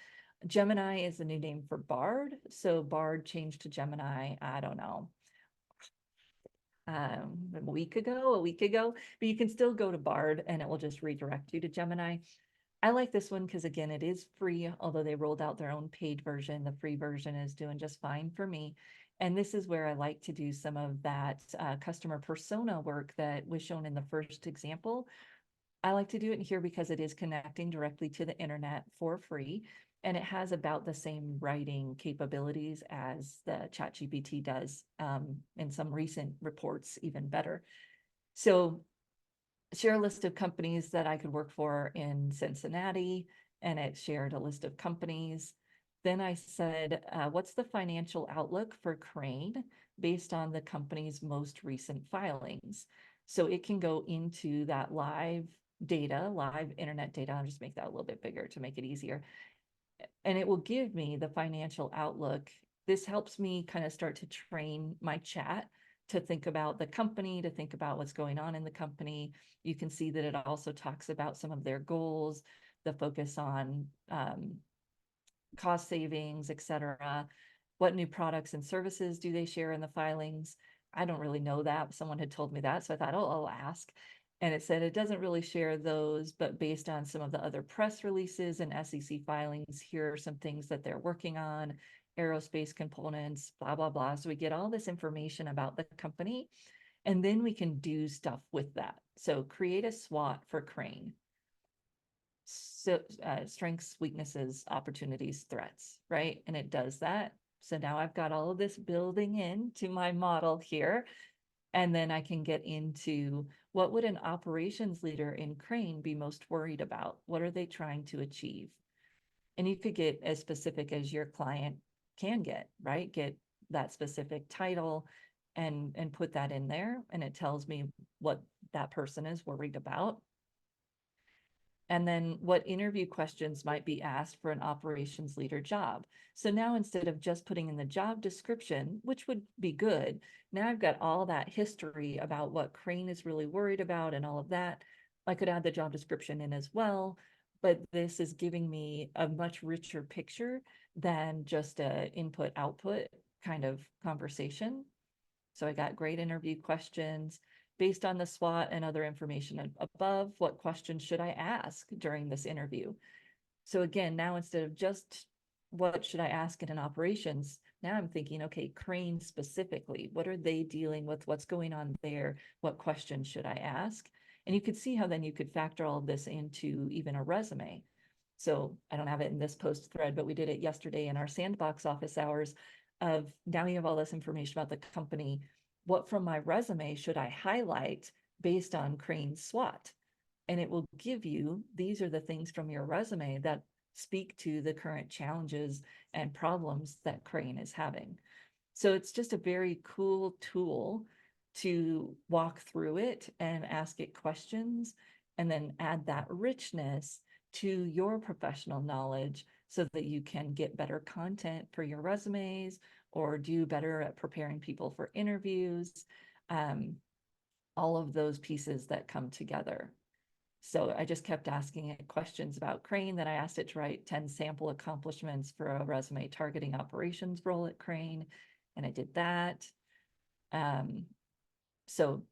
Gemini is the new name for Bard. So Bard changed to Gemini, I don't know, a week ago, but you can still go to Bard and it will just redirect you to Gemini. I like this one because, again, it is free, although they rolled out their own paid version. The free version is doing just fine for me. And this is where I like to do some of that customer persona work that was shown in the first example. I like to do it in here because it is connecting directly to the internet for free. and it has about the same writing capabilities as the ChatGPT does, in some recent reports, even better. So share a list of companies that I could work for in Cincinnati, and it shared a list of companies. Then I said, what's the financial outlook for Crane based on the company's most recent filings? So it can go into that live data, live internet data. I'll just make that a little bit bigger to make it easier. And it will give me the financial outlook. This helps me kind of start to train my chat to think about the company, to think about what's going on in the company. You can see that it also talks about some of their goals, the focus on cost savings, et cetera. What new products and services do they share in the filings? I don't really know that. Someone had told me that, so I thought, oh, I'll ask. And it said it doesn't really share those, but based on some of the other press releases and SEC filings, here are some things that they're working on, aerospace components, blah, blah, blah. So we get all this information about the company, and then we can do stuff with that. So create a SWOT for Crane. So strengths, weaknesses, opportunities, threats, right? And it does that. So now I've got all of this building into my model here. And then I can get into what would an operations leader in Crane be most worried about? What are they trying to achieve? And you could get as specific as your client can get, right? Get that specific title and put that in there. And it tells me what that person is worried about. And then what interview questions might be asked for an operations leader job. So now instead of just putting in the job description, which would be good, now I've got all that history about what Crane is really worried about and all of that. I could add the job description in as well, but this is giving me a much richer picture than just a input-output kind of conversation. So I got great interview questions. Based on the SWOT and other information above, what questions should I ask during this interview? So again, now instead of just what should I ask in an operations, now I'm thinking, okay, Crane specifically, what are they dealing with? What's going on there? What questions should I ask? And you could see how then you could factor all of this into even a resume. So I don't have it in this post thread, but we did it yesterday in our sandbox office hours of now you have all this information about the company. What from my resume should I highlight based on Crane's SWOT? And it will give you, these are the things from your resume that speak to the current challenges and problems that Crane is having. So it's just a very cool tool to walk through it and ask it questions and then add that richness to your professional knowledge so that you can get better content for your resumes or do better at preparing people for interviews, all of those pieces that come together. So I just kept asking it questions about Crane. Then I asked it to write 10 sample accomplishments for a resume targeting operations role at Crane, and I did that. So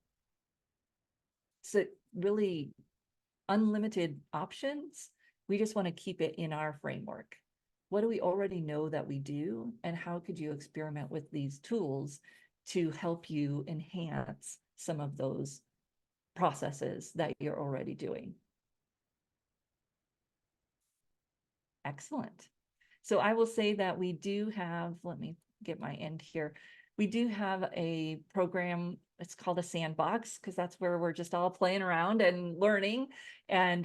really unlimited options. We just want to keep it in our framework. What do we already know that we do? And how could you experiment with these tools to help you enhance some of those processes that you're already doing? Excellent. So I will say that we do have, let me get my end here. We do have a program, it's called a sandbox, because that's where we're just all playing around and learning. And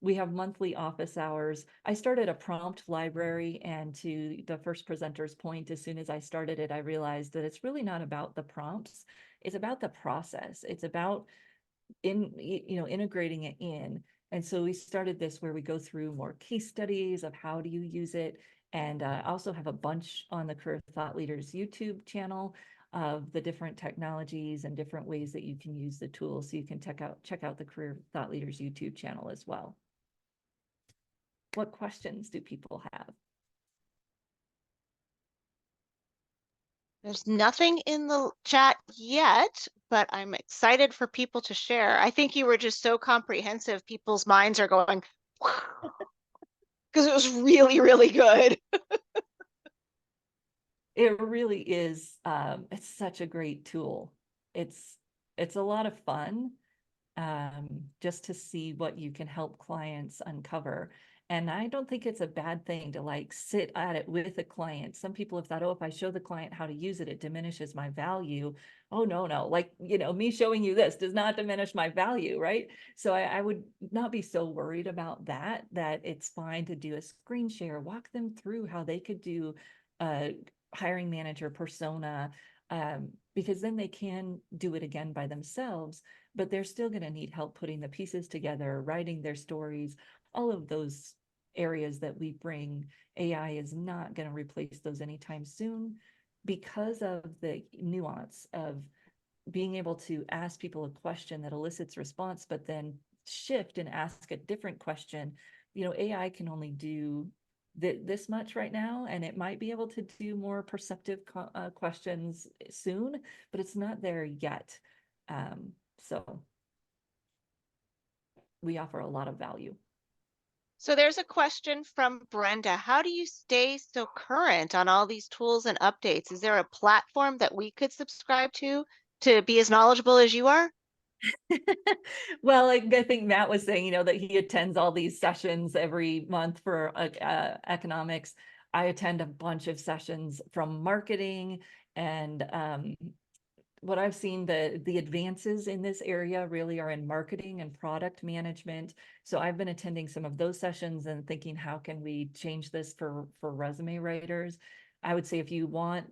we have monthly office hours. I started a prompt library, and to the first presenter's point, as soon as I started it, I realized that it's really not about the prompts. It's about the process. It's about integrating it in. And so we started this where we go through more case studies of how do you use it. And I also have a bunch on the Career Thought Leaders YouTube channel of the different technologies and different ways that you can use the tool. So you can check out the Career Thought Leaders YouTube channel as well. What questions do people have? There's nothing in the chat yet, but I'm excited for people to share. I think you were just so comprehensive. People's minds are going, because it was really, really good. It really is. It's such a great tool. It's a lot of fun just to see what you can help clients uncover. And I don't think it's a bad thing to like sit at it with a client. Some people have thought, oh, if I show the client how to use it, it diminishes my value. Oh, no, no. Like, you know, me showing you this does not diminish my value, right? So I would not be so worried about that, that it's fine to do a screen share, walk them through how they could do a hiring manager persona, because then they can do it again by themselves, but they're still going to need help putting the pieces together, writing their stories, all of those areas that we bring. AI is not going to replace those anytime soon because of the nuance of being able to ask people a question that elicits response, but then shift and ask a different question. You know, AI can only do this much right now, and it might be able to do more perceptive questions soon, but it's not there yet. So we offer a lot of value. So there's a question from Brenda. How do you stay so current on all these tools and updates? Is there a platform that we could subscribe to be as knowledgeable as you are? Well, I think Matt was saying, you know, that he attends all these sessions every month for economics. I attend a bunch of sessions from marketing, and what I've seen, the advances in this area really are in marketing and product management. So I've been attending some of those sessions and thinking, how can we change this for resume writers? I would say if you want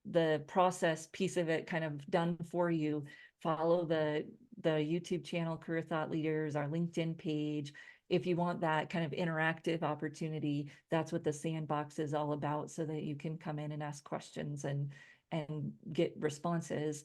the process piece of it kind of done for you, follow the YouTube channel Career Thought Leaders, our LinkedIn page. If you want that kind of interactive opportunity, that's what the sandbox is all about, so that you can come in and ask questions and get responses.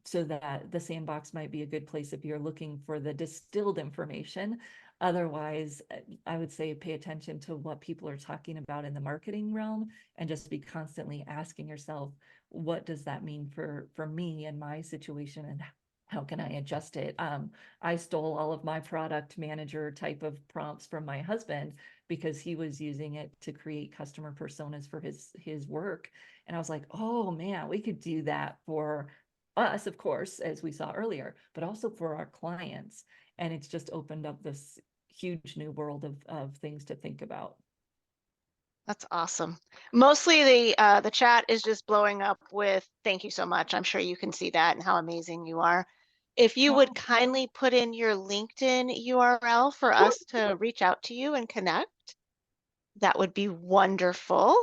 So that the sandbox might be a good place if you're looking for the distilled information. Otherwise, I would say pay attention to what people are talking about in the marketing realm, and just be constantly asking yourself, what does that mean for me and my situation, and how can I adjust it? I stole all of my product manager type of prompts from my husband because he was using it to create customer personas for his work. And I was like, oh man, we could do that for us, of course, as we saw earlier, but also for our clients. And it's just opened up this huge new world of things to think about. That's awesome. Mostly the chat is just blowing up with thank you so much. I'm sure you can see that and how amazing you are. If you would kindly put in your LinkedIn URL for us to reach out to you and connect, that would be wonderful.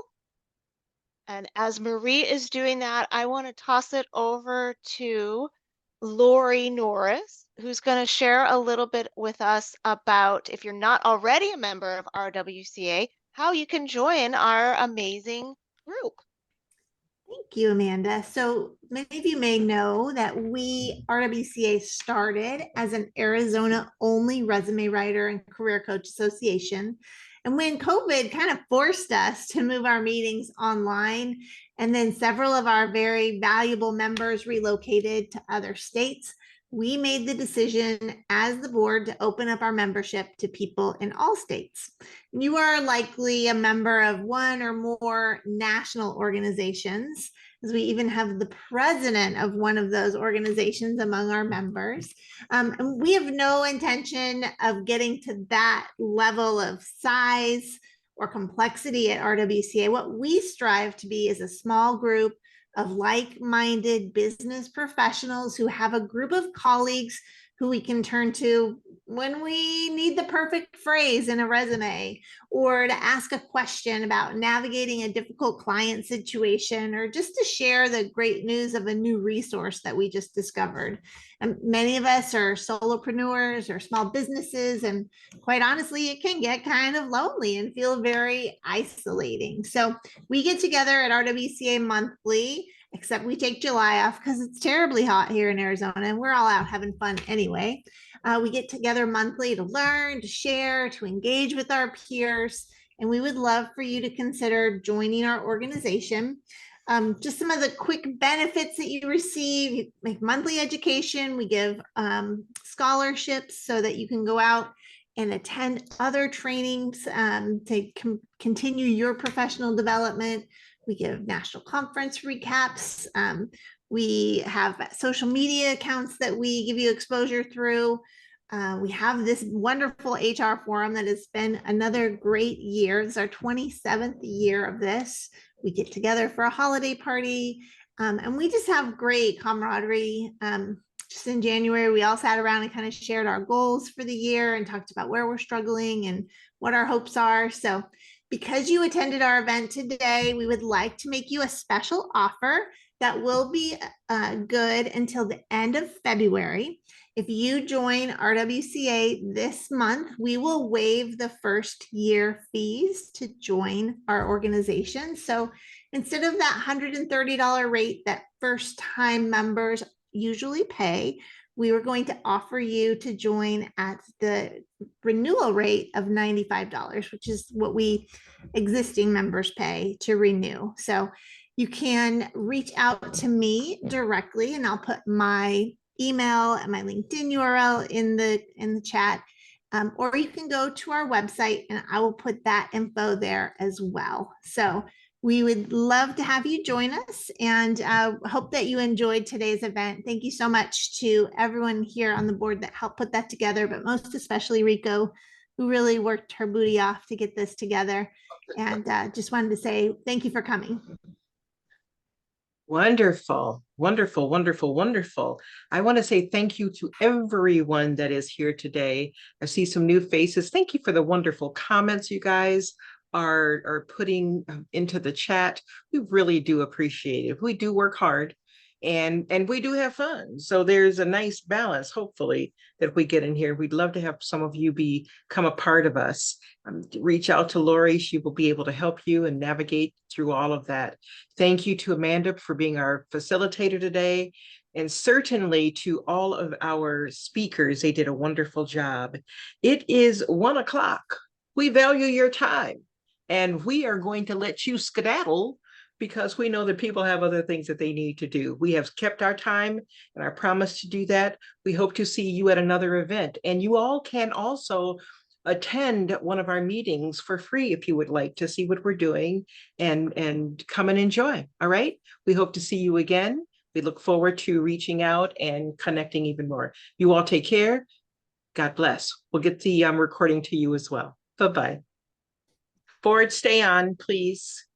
And as Marie is doing that, I want to toss it over to Lori Norris, who's going to share a little bit with us about, if you're not already a member of RWCA, how you can join our amazing group. Thank you, Amanda. So many of you may know that RWCA started as an Arizona-only resume writer and career coach association. And when COVID kind of forced us to move our meetings online, and then several of our very valuable members relocated to other states, we made the decision as the board to open up our membership to people in all states. You are likely a member of one or more national organizations, as we even have the president of one of those organizations among our members. And we have no intention of getting to that level of size or complexity at RWCA. What we strive to be is a small group of like-minded business professionals who have a group of colleagues who we can turn to when we need the perfect phrase in a resume, or to ask a question about navigating a difficult client situation, or just to share the great news of a new resource that we just discovered. And many of us are solopreneurs or small businesses, and quite honestly, it can get kind of lonely and feel very isolating. So we get together at RWCA monthly, except we take July off because it's terribly hot here in Arizona and we're all out having fun anyway. We get together monthly to learn, to share, to engage with our peers, and we would love for you to consider joining our organization. Just some of the quick benefits that you receive: you make monthly education, we give scholarships so that you can go out and attend other trainings to continue your professional development. We give national conference recaps. We have social media accounts that we give you exposure through. We have this wonderful HR forum that has been another great year. It's our 27th year of this. We get together for a holiday party, and we just have great camaraderie. Just in January, we all sat around and kind of shared our goals for the year and talked about where we're struggling and what our hopes are. So because you attended our event today, we would like to make you a special offer that will be good until the end of February. If you join RWCA this month, we will waive the first year fees to join our organization. So instead of that $130 rate that first time members usually pay, we were going to offer you to join at the renewal rate of $95, which is what we existing members pay to renew. So you can reach out to me directly, and I'll put my email and my LinkedIn URL in the chat, or you can go to our website and I will put that info there as well. So we would love to have you join us, and hope that you enjoyed today's event. Thank you so much to everyone here on the board that helped put that together, but most especially Rico, who really worked her booty off to get this together. And just wanted to say thank you for coming. Wonderful, wonderful, wonderful, wonderful. I want to say thank you to everyone that is here today. I see some new faces. Thank you for the wonderful comments you guys are putting into the chat. We really do appreciate it. We do work hard, and we do have fun. So there's a nice balance, hopefully, that we get in here. We'd love to have some of you become a part of us. Reach out to Lori. She will be able to help you and navigate through all of that. Thank you to Amanda for being our facilitator today. And certainly to all of our speakers, they did a wonderful job. It is 1 o'clock. We value your time, and we are going to let you skedaddle because we know that people have other things that they need to do. We have kept our time and our promise to do that. We hope to see you at another event. And you all can also attend one of our meetings for free if you would like to see what we're doing, and come and enjoy. All right. We hope to see you again. We look forward to reaching out and connecting even more. You all take care. God bless. We'll get the recording to you as well. Bye-bye. Board, stay on, please.